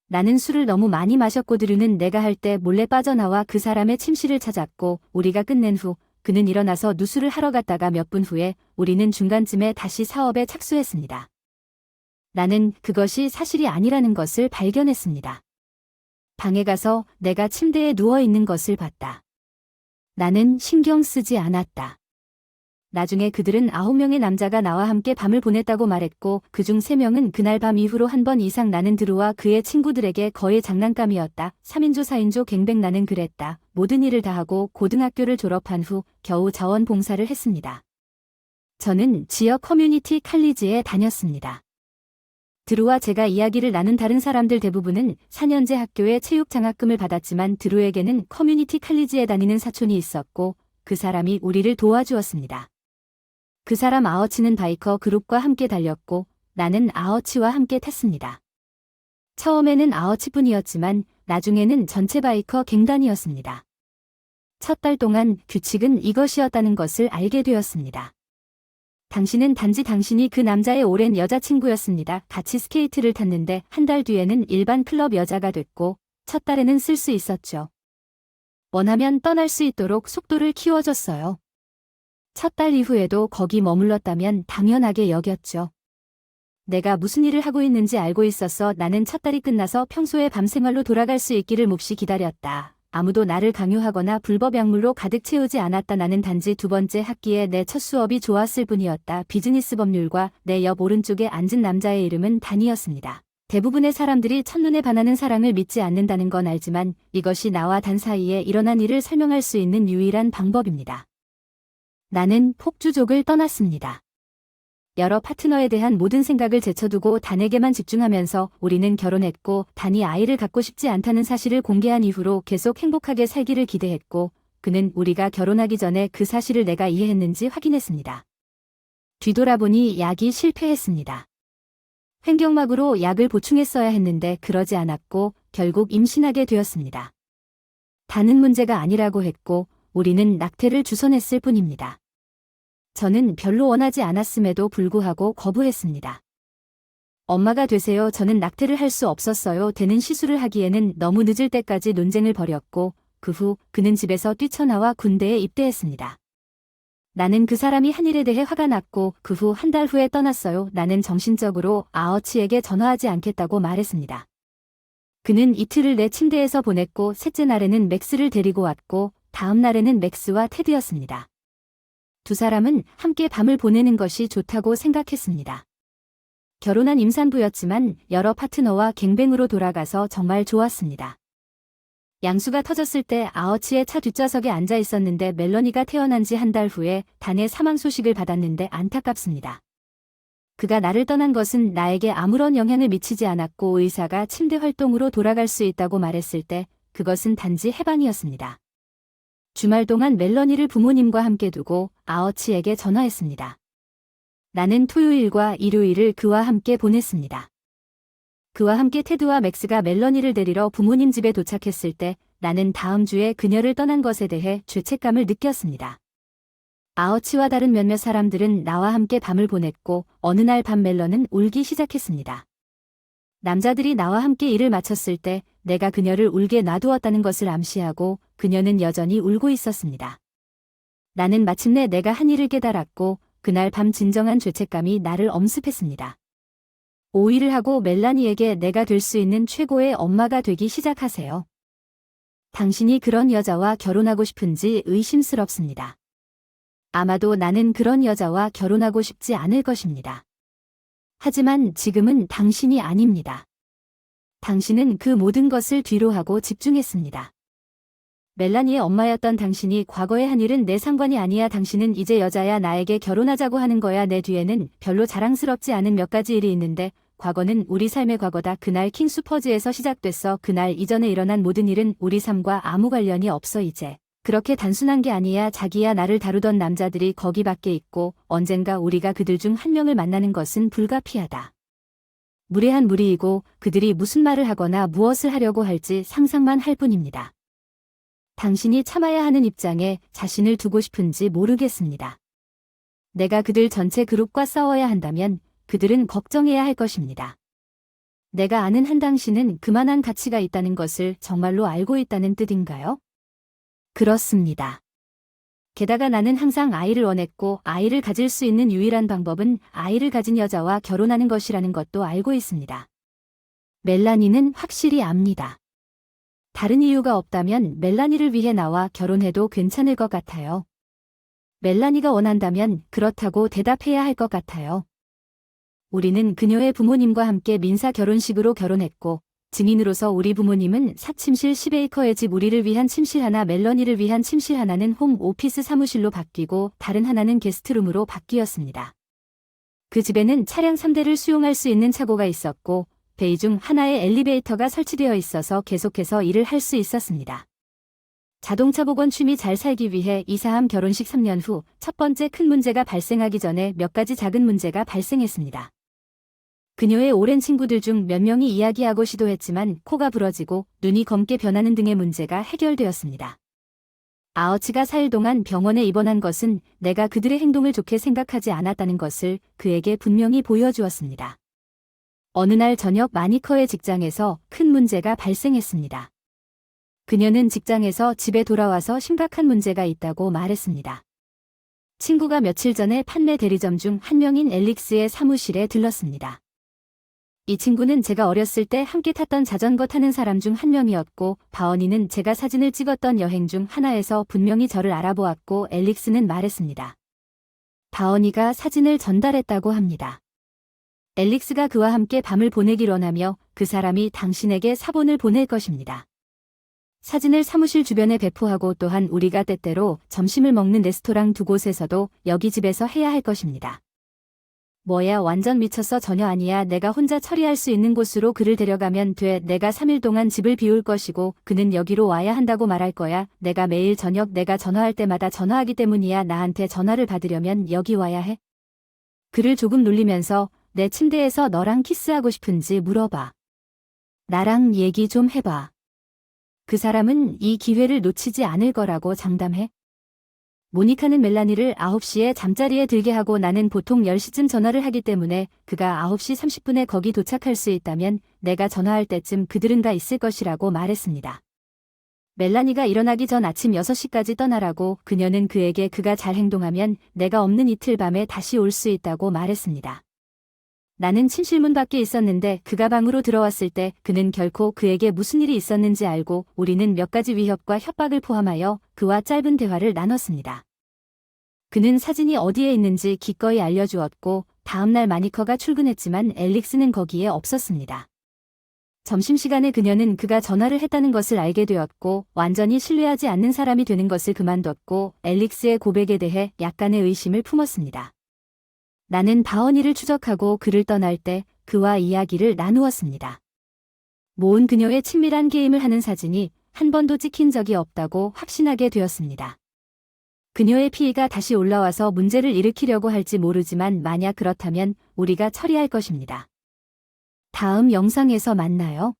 나는 술을 너무 많이 마셨고 드류는 내가 할 때 몰래 빠져나와 그 사람의 침실을 찾았고 우리가 끝낸 후 그는 일어나서 누수를 하러 갔다가 몇 분 후에 우리는 중간쯤에 다시 사업에 착수했습니다. 나는 그것이 사실이 아니라는 것을 발견했습니다. 방에 가서 내가 침대에 누워 있는 것을 봤다. 나는 신경 쓰지 않았다. 나중에 그들은 9명의 남자가 나와 함께 밤을 보냈다고 말했고 그중 3명은 그날 밤 이후로 한 번 이상 나는 드루와 그의 친구들에게 거의 장난감이었다. 3인조 4인조 갱뱅 나는 그랬다. 모든 일을 다하고 고등학교를 졸업한 후 겨우 자원봉사를 했습니다. 저는 지역 커뮤니티 칼리지에 다녔습니다. 드루와 제가 이야기를 나눈 다른 사람들 대부분은 4년제 학교에 체육 장학금을 받았지만 드루에게는 커뮤니티 칼리지에 다니는 사촌이 있었고 그 사람이 우리를 도와주었습니다. 그 사람 아어치는 바이커 그룹과 함께 달렸고 나는 아어치와 함께 탔습니다. 처음에는 아어치뿐이었지만 나중에는 전체 바이커 갱단이었습니다. 첫 달 동안 규칙은 이것이었다는 것을 알게 되었습니다. 당신은 단지 당신이 그 남자의 오랜 여자친구였습니다. 같이 스케이트를 탔는데 한 달 뒤에는 일반 클럽 여자가 됐고 첫 달에는 쓸 수 있었죠. 원하면 떠날 수 있도록 속도를 키워줬어요. 첫 달 이후에도 거기 머물렀다면 당연하게 여겼죠. 내가 무슨 일을 하고 있는지 알고 있어서 나는 첫 달이 끝나서 평소의 밤생활로 돌아갈 수 있기를 몹시 기다렸다. 아무도 나를 강요하거나 불법 약물로 가득 채우지 않았다. 나는 단지 2번째 학기에 내 첫 수업이 좋았을 뿐이었다. 비즈니스 법률과 내 옆 오른쪽에 앉은 남자의 이름은 단이었습니다. 대부분의 사람들이 첫눈에 반하는 사랑을 믿지 않는다는 건 알지만 이것이 나와 단 사이에 일어난 일을 설명할 수 있는 유일한 방법입니다. 나는 폭주족을 떠났습니다. 여러 파트너에 대한 모든 생각을 제쳐두고 단에게만 집중하면서 우리는 결혼했고 단이 아이를 갖고 싶지 않다는 사실을 공개한 이후로 계속 행복하게 살기를 기대했고 그는 우리가 결혼하기 전에 그 사실을 내가 이해했는지 확인했습니다. 뒤돌아보니 약이 실패했습니다. 횡격막으로 약을 보충했어야 했는데 그러지 않았고 결국 임신하게 되었습니다. 단은 문제가 아니라고 했고 우리는 낙태를 주선했을 뿐입니다. 저는 별로 원하지 않았음에도 불구하고 거부했습니다. 엄마가 되세요. 저는 낙태를 할 수 없었어요. 되는 시술을 하기에는 너무 늦을 때까지 논쟁을 벌였고 그 후 그는 집에서 뛰쳐나와 군대에 입대했습니다. 나는 그 사람이 한 일에 대해 화가 났고 그 후 한 달 후에 떠났어요. 나는 정신적으로 아어치에게 전화하지 않겠다고 말했습니다. 그는 이틀을 내 침대에서 보냈고 셋째 날에는 맥스를 데리고 왔고 다음 날에는 맥스와 테드였습니다. 두 사람은 함께 밤을 보내는 것이 좋다고 생각했습니다. 결혼한 임산부였지만 여러 파트너와 갱뱅으로 돌아가서 정말 좋았습니다. 양수가 터졌을 때 아어치의 차 뒷좌석에 앉아 있었는데 멜러니가 태어난 지 한 달 후에 단의 사망 소식을 받았는데 안타깝습니다. 그가 나를 떠난 것은 나에게 아무런 영향을 미치지 않았고 의사가 침대 활동으로 돌아갈 수 있다고 말했을 때 그것은 단지 해방이었습니다. 주말 동안 멜러니를 부모님과 함께 두고 아어치에게 전화했습니다. 나는 토요일과 일요일을 그와 함께 보냈습니다. 그와 함께 테드와 맥스가 멜러니를 데리러 부모님 집에 도착했을 때 나는 다음 주에 그녀를 떠난 것에 대해 죄책감을 느꼈습니다. 아어치와 다른 몇몇 사람들은 나와 함께 밤을 보냈고 어느 날 밤 멜런은 울기 시작했습니다. 남자들이 나와 함께 일을 마쳤을 때 내가 그녀를 울게 놔두었다는 것을 암시하고 그녀는 여전히 울고 있었습니다. 나는 마침내 내가 한 일을 깨달았고 그날 밤 진정한 죄책감이 나를 엄습했습니다. 오일을 하고 멜라니에게 내가 될 수 있는 최고의 엄마가 되기 시작하세요. 당신이 그런 여자와 결혼하고 싶은지 의심스럽습니다. 아마도 나는 그런 여자와 결혼하고 싶지 않을 것입니다. 하지만 지금은 당신이 아닙니다. 당신은 그 모든 것을 뒤로하고 집중했습니다. 멜라니의 엄마였던 당신이 과거에 한 일은 내 상관이 아니야. 당신은 이제 여자야. 나에게 결혼하자고 하는 거야. 내 뒤에는 별로 자랑스럽지 않은 몇 가지 일이 있는데 과거는 우리 삶의 과거다. 그날 킹스퍼즈에서 시작됐어. 그날 이전에 일어난 모든 일은 우리 삶과 아무 관련이 없어. 이제 그렇게 단순한 게 아니야. 자기야. 나를 다루던 남자들이 거기밖에 있고 언젠가 우리가 그들 중 한 명을 만나는 것은 불가피하다. 무례한 무리이고 그들이 무슨 말을 하거나 무엇을 하려고 할지 상상만 할 뿐입니다. 당신이 참아야 하는 입장에 자신을 두고 싶은지 모르겠습니다. 내가 그들 전체 그룹과 싸워야 한다면 그들은 걱정해야 할 것입니다. 내가 아는 한 당신은 그만한 가치가 있다는 것을 정말로 알고 있다는 뜻인가요? 그렇습니다. 게다가 나는 항상 아이를 원했고 아이를 가질 수 있는 유일한 방법은 아이를 가진 여자와 결혼하는 것이라는 것도 알고 있습니다. 멜라니는 확실히 압니다. 다른 이유가 없다면 멜라니를 위해 나와 결혼해도 괜찮을 것 같아요. 멜라니가 원한다면 그렇다고 대답해야 할 것 같아요. 우리는 그녀의 부모님과 함께 민사 결혼식으로 결혼했고 증인으로서 우리 부모님은 사침실 10에이커의 집 우리를 위한 침실 하나 멜라니를 위한 침실 하나는 홈 오피스 사무실로 바뀌고 다른 하나는 게스트룸으로 바뀌었습니다. 그 집에는 차량 3대를 수용할 수 있는 차고가 있었고 베이 중 하나에 엘리베이터가 설치되어 있어서 계속해서 일을 할 수 있었습니다. 자동차 복원 취미 잘 살기 위해 이사함 결혼식 3년 후 첫 번째 큰 문제가 발생하기 전에 몇 가지 작은 문제가 발생했습니다. 그녀의 오랜 친구들 중 몇 명이 이야기하고 시도했지만 코가 부러지고 눈이 검게 변하는 등의 문제가 해결되었습니다. 아어치가 4일 동안 병원에 입원한 것은 내가 그들의 행동을 좋게 생각하지 않았다는 것을 그에게 분명히 보여주었습니다. 어느 날 저녁 마니커의 직장에서 큰 문제가 발생했습니다. 그녀는 직장에서 집에 돌아와서 심각한 문제가 있다고 말했습니다. 친구가 며칠 전에 판매 대리점 중 한 명인 엘릭스의 사무실에 들렀습니다. 이 친구는 제가 어렸을 때 함께 탔던 자전거 타는 사람 중 한 명이었고 바언니는 제가 사진을 찍었던 여행 중 하나에서 분명히 저를 알아보았고 엘릭스는 말했습니다. 바언니가 사진을 전달했다고 합니다. 엘릭스가 그와 함께 밤을 보내기로 하며 그 사람이 당신에게 사본을 보낼 것입니다. 사진을 사무실 주변에 배포하고 또한 우리가 때때로 점심을 먹는 레스토랑 두 곳에서도 여기 집에서 해야 할 것입니다. 뭐야 완전 미쳤어. 전혀 아니야. 내가 혼자 처리할 수 있는 곳으로 그를 데려가면 돼. 내가 3일 동안 집을 비울 것이고 그는 여기로 와야 한다고 말할 거야. 내가 매일 저녁 내가 전화할 때마다 전화하기 때문이야. 나한테 전화를 받으려면 여기 와야 해. 그를 조금 놀리면서 내 침대에서 너랑 키스하고 싶은지 물어봐. 나랑 얘기 좀 해봐. 그 사람은 이 기회를 놓치지 않을 거라고 장담해. 모니카는 멜라니를 9시에 잠자리에 들게 하고 나는 보통 10시쯤 전화를 하기 때문에 그가 9시 30분에 거기 도착할 수 있다면 내가 전화할 때쯤 그들은 다 있을 것이라고 말했습니다. 멜라니가 일어나기 전 아침 6시까지 떠나라고 그녀는 그에게 그가 잘 행동하면 내가 없는 이틀 밤에 다시 올 수 있다고 말했습니다. 나는 침실문 밖에 있었는데 그가 방으로 들어왔을 때 그는 결코 그에게 무슨 일이 있었는지 알고 우리는 몇 가지 위협과 협박을 포함하여 그와 짧은 대화를 나눴습니다. 그는 사진이 어디에 있는지 기꺼이 알려주었고 다음날 마니커가 출근했지만 엘릭스는 거기에 없었습니다. 점심시간에 그녀는 그가 전화를 했다는 것을 알게 되었고 완전히 신뢰하지 않는 사람이 되는 것을 그만뒀고 엘릭스의 고백에 대해 약간의 의심을 품었습니다. 나는 바언니를 추적하고 그를 떠날 때 그와 이야기를 나누었습니다. 모은 그녀의 친밀한 게임을 하는 사진이 한 번도 찍힌 적이 없다고 확신하게 되었습니다. 그녀의 피해가 다시 올라와서 문제를 일으키려고 할지 모르지만 만약 그렇다면 우리가 처리할 것입니다. 다음 영상에서 만나요.